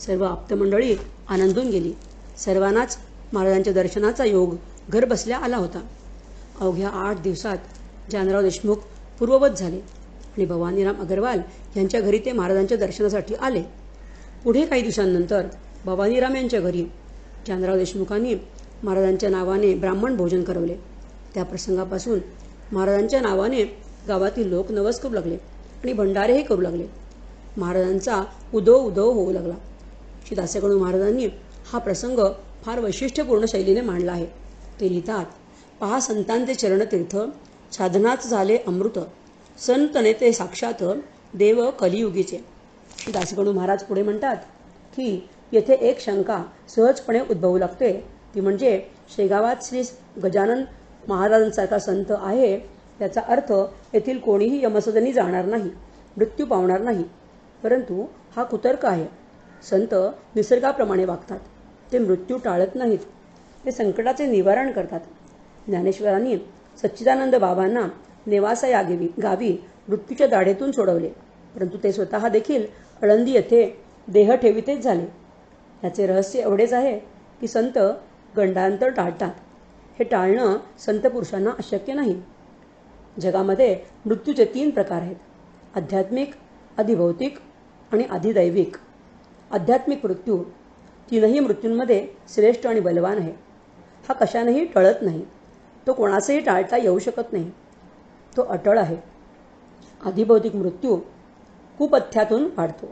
सर्व आप्तमंडळी आनंदून गेली. सर्वांनाच महाराजांच्या दर्शनाचा योग घर बसल्या आला होता. अवघ्या 8 दिवसात जानराव देशमुख पूर्ववत झाले आणि भवानीराम अगरवाल यांच्या घरी ते महाराजांच्या दर्शनासाठी आले. पुढे काही दिवसांनंतर भवानीराम यांच्या घरी जानराव देशमुखांनी महाराजांच्या नावाने ब्राह्मण भोजन करवले. त्या प्रसंगापासून महाराजांच्या नावाने गावातील लोक नवस करू लागले आणि भंडारेही करू लागले. महाराजांचा उदो होऊ लागला. श्री दासगणू महाराजांनी हा प्रसंग फार वैशिष्ट्यपूर्ण शैलीने मांडला आहे. ते लिहितात, पहा संतांचे चरणतीर्थ साधनाच झाले अमृत. संत नेते साक्षात देव कलियुगीचे. श्री दासगणू महाराज पुढे म्हणतात की येथे एक शंका सहजपणे उद्भवू लागते. ती म्हणजे शेगावात श्री गजानन महाराजांसारखा संत आहे, त्याचा अर्थ येथील कोणीही यमसदनी जाणार नाही, मृत्यू पावणार नाही. परंतु हा कुतर्क आहे. संत निसर्गाप्रमाणे वागतात. ते मृत्यू टाळत नाहीत, ते संकटाचे निवारण करतात. ज्ञानेश्वरांनी सच्चिदानंद बाबांना नेवासा या गावी मृत्यूच्या दाढेतून सोडवले, परंतु ते स्वतः देखील आळंदी येथे देह ठेवितेच झाले. याचे रहस्य एवढेच आहे की संत गंडांतर टाळतात. हे टाळणं संत पुरुषांना अशक्य नाही. जगामध्ये मृत्यूचे 3 प्रकार आहेत: आध्यात्मिक, अधिभौतिक आणि अधिदैविक. आध्यात्मिक मृत्यू 3ही मृत्यूंमध्ये श्रेष्ठ आणि बलवान आहे. हा कशानेही टळत नाही, तो कोणासही टाळता येऊ शकत नाही, तो अटळ आहे. अधिभौतिक मृत्यू कुपथ्यातून वाढतो.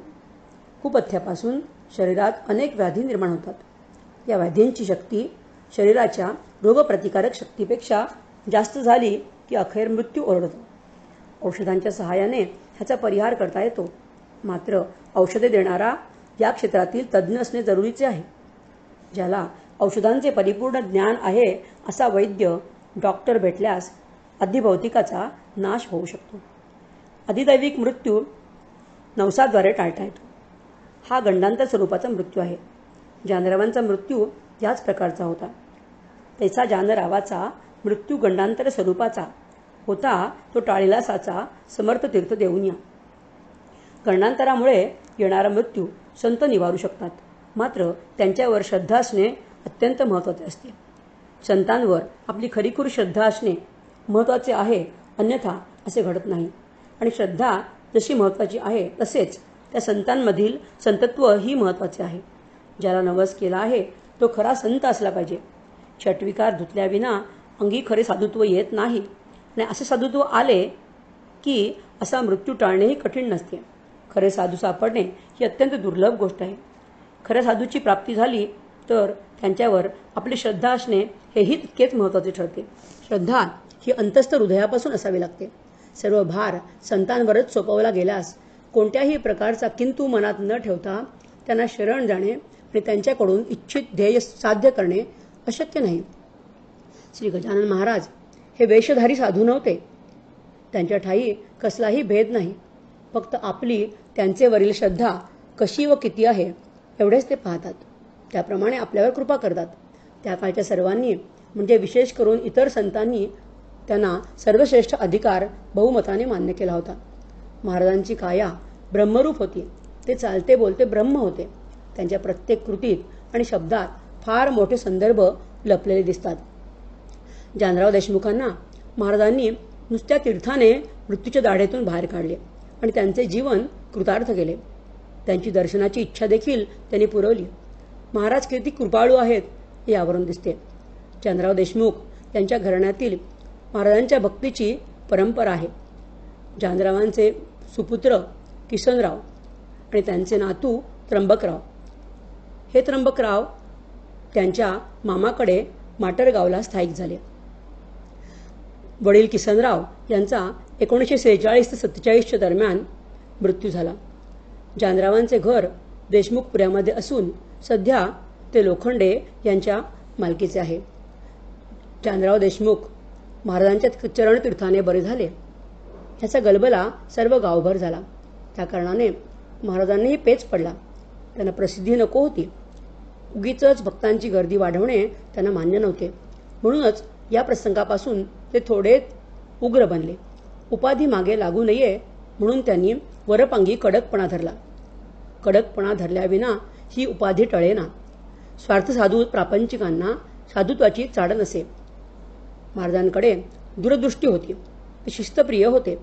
कुपथ्यापासून शरीरात अनेक व्याधी निर्माण होतात. या व्याधींची शक्ती शरीराच्या रोगप्रतिकारक शक्तीपेक्षा जास्त झाली की अखेर मृत्यू ओरडतो. औषधांच्या सहाय्याने ह्याचा परिहार करता येतो, मात्र औषधे देणारा या क्षेत्रातील तज्ज्ञ असणे जरुरीचे आहे. ज्याला औषधांचे परिपूर्ण ज्ञान आहे असा वैद्य डॉक्टर भेटल्यास अधिभौतिकाचा नाश होऊ शकतो. अधिदैविक मृत्यू नवसाद्वारे टाळता येतो. हा गंडांतर स्वरूपाचा मृत्यू आहे. जानरावांचा मृत्यू याच प्रकारचा होता. तैसा जानरावाचा मृत्यू गंडांतर स्वरूपाचा होता, तो टाळीला साचा समर्थ तीर्थ देऊन या. गंडांतरामुळे येणारा मृत्यू संत निवारू शकतात, मात्र त्यांच्यावर श्रद्धा असणे अत्यंत महत्त्वाचे असते. संतांवर आपली खरीखुर श्रद्धा असणे महत्त्वाचे आहे, अन्यथा असे घडत नाही. आणि श्रद्धा जशी महत्त्वाची आहे तसेच त्या संतांमधील संतत्व ही महत्त्वाचे आहे. ज्याला नवस केला आहे तो खरा संत असला पाहिजे. षटविकार धुतल्याविना अंगी खरे साधुत्व येत नाही, आणि असे साधुत्व आले की असा मृत्यू टाळणेही कठीण नसते. खरे साधू सापडणे ही अत्यंत दुर्लभ गोष्ट आहे. खऱ्या साधूची प्राप्ती झाली तर त्यांच्यावर आपली श्रद्धा असणे हेही तितकेच महत्त्वाचे ठरते. श्रद्धा ही अंतस्थ हृदयापासून असावी लागते. सर्व भार संतांवरच सोपवला गेल्यास कोणत्याही प्रकारचा किंतु मनात न ठेवता त्यांना शरण जाणे आणि त्यांच्याकडून इच्छित ध्येय साध्य करणे अशक्य नाही. श्री गजानन महाराज हे वेशधारी साधू नव्हते. त्यांच्या ठायी कसलाही भेद नाही. फक्त आपली त्यांचेवरील श्रद्धा कशी व किती आहे एवढेच ते पाहतात. त्याप्रमाणे आपल्यावर कृपा करतात. त्या काळच्या सर्वांनी म्हणजे विशेष करून इतर संतांनी त्यांना सर्वश्रेष्ठ अधिकार बहुमताने मान्य केला होता. महाराजांची काया ब्रह्मरूप होती. ते चालते बोलते ब्रह्म होते. त्यांच्या प्रत्येक कृतीत आणि शब्दात फार मोठे संदर्भ लपलेले दिसतात. जानराव देशमुखांना महाराजांनी नुसत्या तीर्थाने मृत्यूच्या दाढेतून बाहेर काढले आणि त्यांचे जीवन कृतार्थ केले. त्यांची दर्शनाची इच्छा देखील त्यांनी पुरवली. महाराज किती कृपाळू आहेत यावरून दिसते. जानराव देशमुख यांच्या घराण्यातील महाराजांच्या भक्तीची परंपरा आहे. जानरावांचे सुपुत्र किसनराव आणि त्यांचे नातू त्र्यंबकराव. हे त्र्यंबकराव त्यांच्या मामाकडे माटरगावला स्थायिक झाले. वडील किसनराव यांचा 1946 ते 47 दरम्यान मृत्यू झाला. जानरावांचे घर देशमुखपुऱ्यामध्ये असून सध्या ते लोखंडे यांच्या मालकीचे आहे. जानराव देशमुख महाराजांच्या चरणतीर्थाने बरे झाले. ह्याचा गलबला सर्व गावभर झाला. त्या कारणाने महाराजांनाही पेच पडला. त्यांना प्रसिद्धी नको होती. उगीचच भक्तांची गर्दी वाढवणे त्यांना मान्य नव्हते. म्हणूनच या प्रसंगापासून ते थोडे उग्र बनले. उपाधी मागे लागू नये म्हणून त्यांनी वरपांगी कडकपणा धरला. कडकपणा धरल्याविना ही उपाधी टळेना. स्वार्थ साधू प्रापंचिकांना साधुत्वाची चाड नसे. महाराजांकडे दूरदृष्टी होती. ते शिस्तप्रिय होते.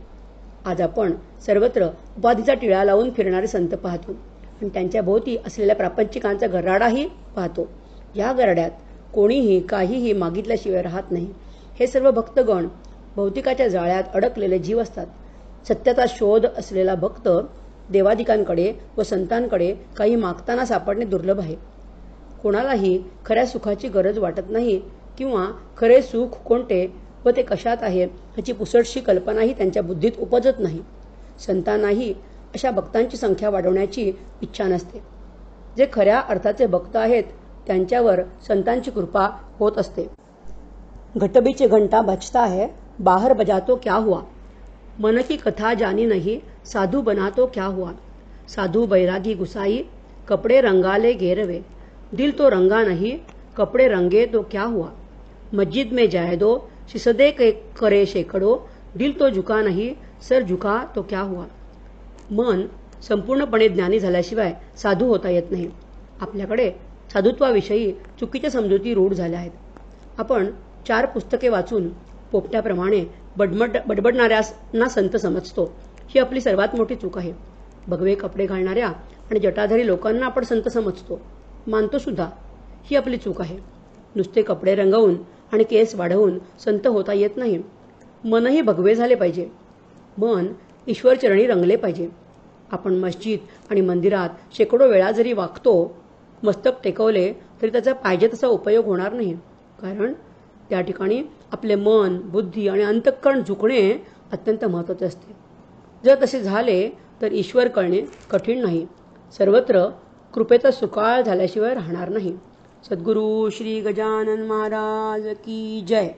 आज आपण सर्वत्र उपाधीचा टिळा लावून फिरणारे संत पाहतो आणि त्यांच्या भोवती असलेल्या प्रापंचिकांचा गराडाही पाहतो. या गराड्यात कोणीही काहीही मागितल्याशिवाय राहत नाही. हे सर्व भक्तगण भौतिकाच्या जाळ्यात अडकलेले जीव असतात. सत्याचा शोध असलेला भक्त देवादिकांकडे व संतांकडे काही मागताना सापडणे दुर्लभ आहे. कोणालाही खऱ्या सुखाची गरज वाटत नाही किंवा खरे सुख कोणते व ते कशात आहे ह्याची पुसटशी कल्पनाही त्यांच्या बुद्धीत उपजत नाही. संतांनाही अशा भक्तांची संख्या वाढवण्याची इच्छा नसते. जे खऱ्या अर्थाचे भक्त आहेत त्यांच्यावर संतांची कृपा होत असते. घटबीच घंटा बजता है, बाहर बजा तो क्या हुआ. मन की कथा जानी नहीं, साधु बना तो क्या हुआ. साधु बैरागी गुसाई, कपड़े रंगाले गेरवे, दिल तो रंगा नहीं, कपड़े रंगे तो क्या हुआ। मस्जिद में जाए दो, सिसदे करे शेकडो, दिल तो झुका नहीं, सर झुका तो क्या हुआ। मन संपूर्णपणे ज्ञानी झाल्याशिवाय साधू होता येत नाही. आपल्याकडे साधुत्वाविषयी चुकीच्या समजुती रूढ झाल्या आहेत. आपण 4 पुस्तके वाचून पोपट्याप्रमाणे बडबडणाऱ्यांना संत समजतो. ही आपली सर्वात मोठी चूक आहे. भगवे कपडे घालणाऱ्या आणि जटाधारी लोकांना आपण संत समजतो, मानतो सुद्धा. ही आपली चूक आहे. नुसते कपडे रंगवून आणि केस वाढवून संत होता येत नाही. मनही भगवे झाले पाहिजे. मन ईश्वरचरणी रंगले पाहिजे. आपण मस्जिद आणि मंदिरात शेकडो वेळा जरी वागतो, मस्तक टेकवले तरी त्याचा पाहिजे तसा उपयोग होणार नाही. कारण त्या ठिकाणी आपले मन, बुद्धी आणि अंतःकरण झुकणे अत्यंत महत्त्वाचे असते. जर तसे झाले तर ईश्वर कळणे कठीण नाही. सर्वत्र कृपेचा सुकाळ झाल्याशिवाय राहणार नाही. सद्गुरू श्री गजानन महाराज की जय.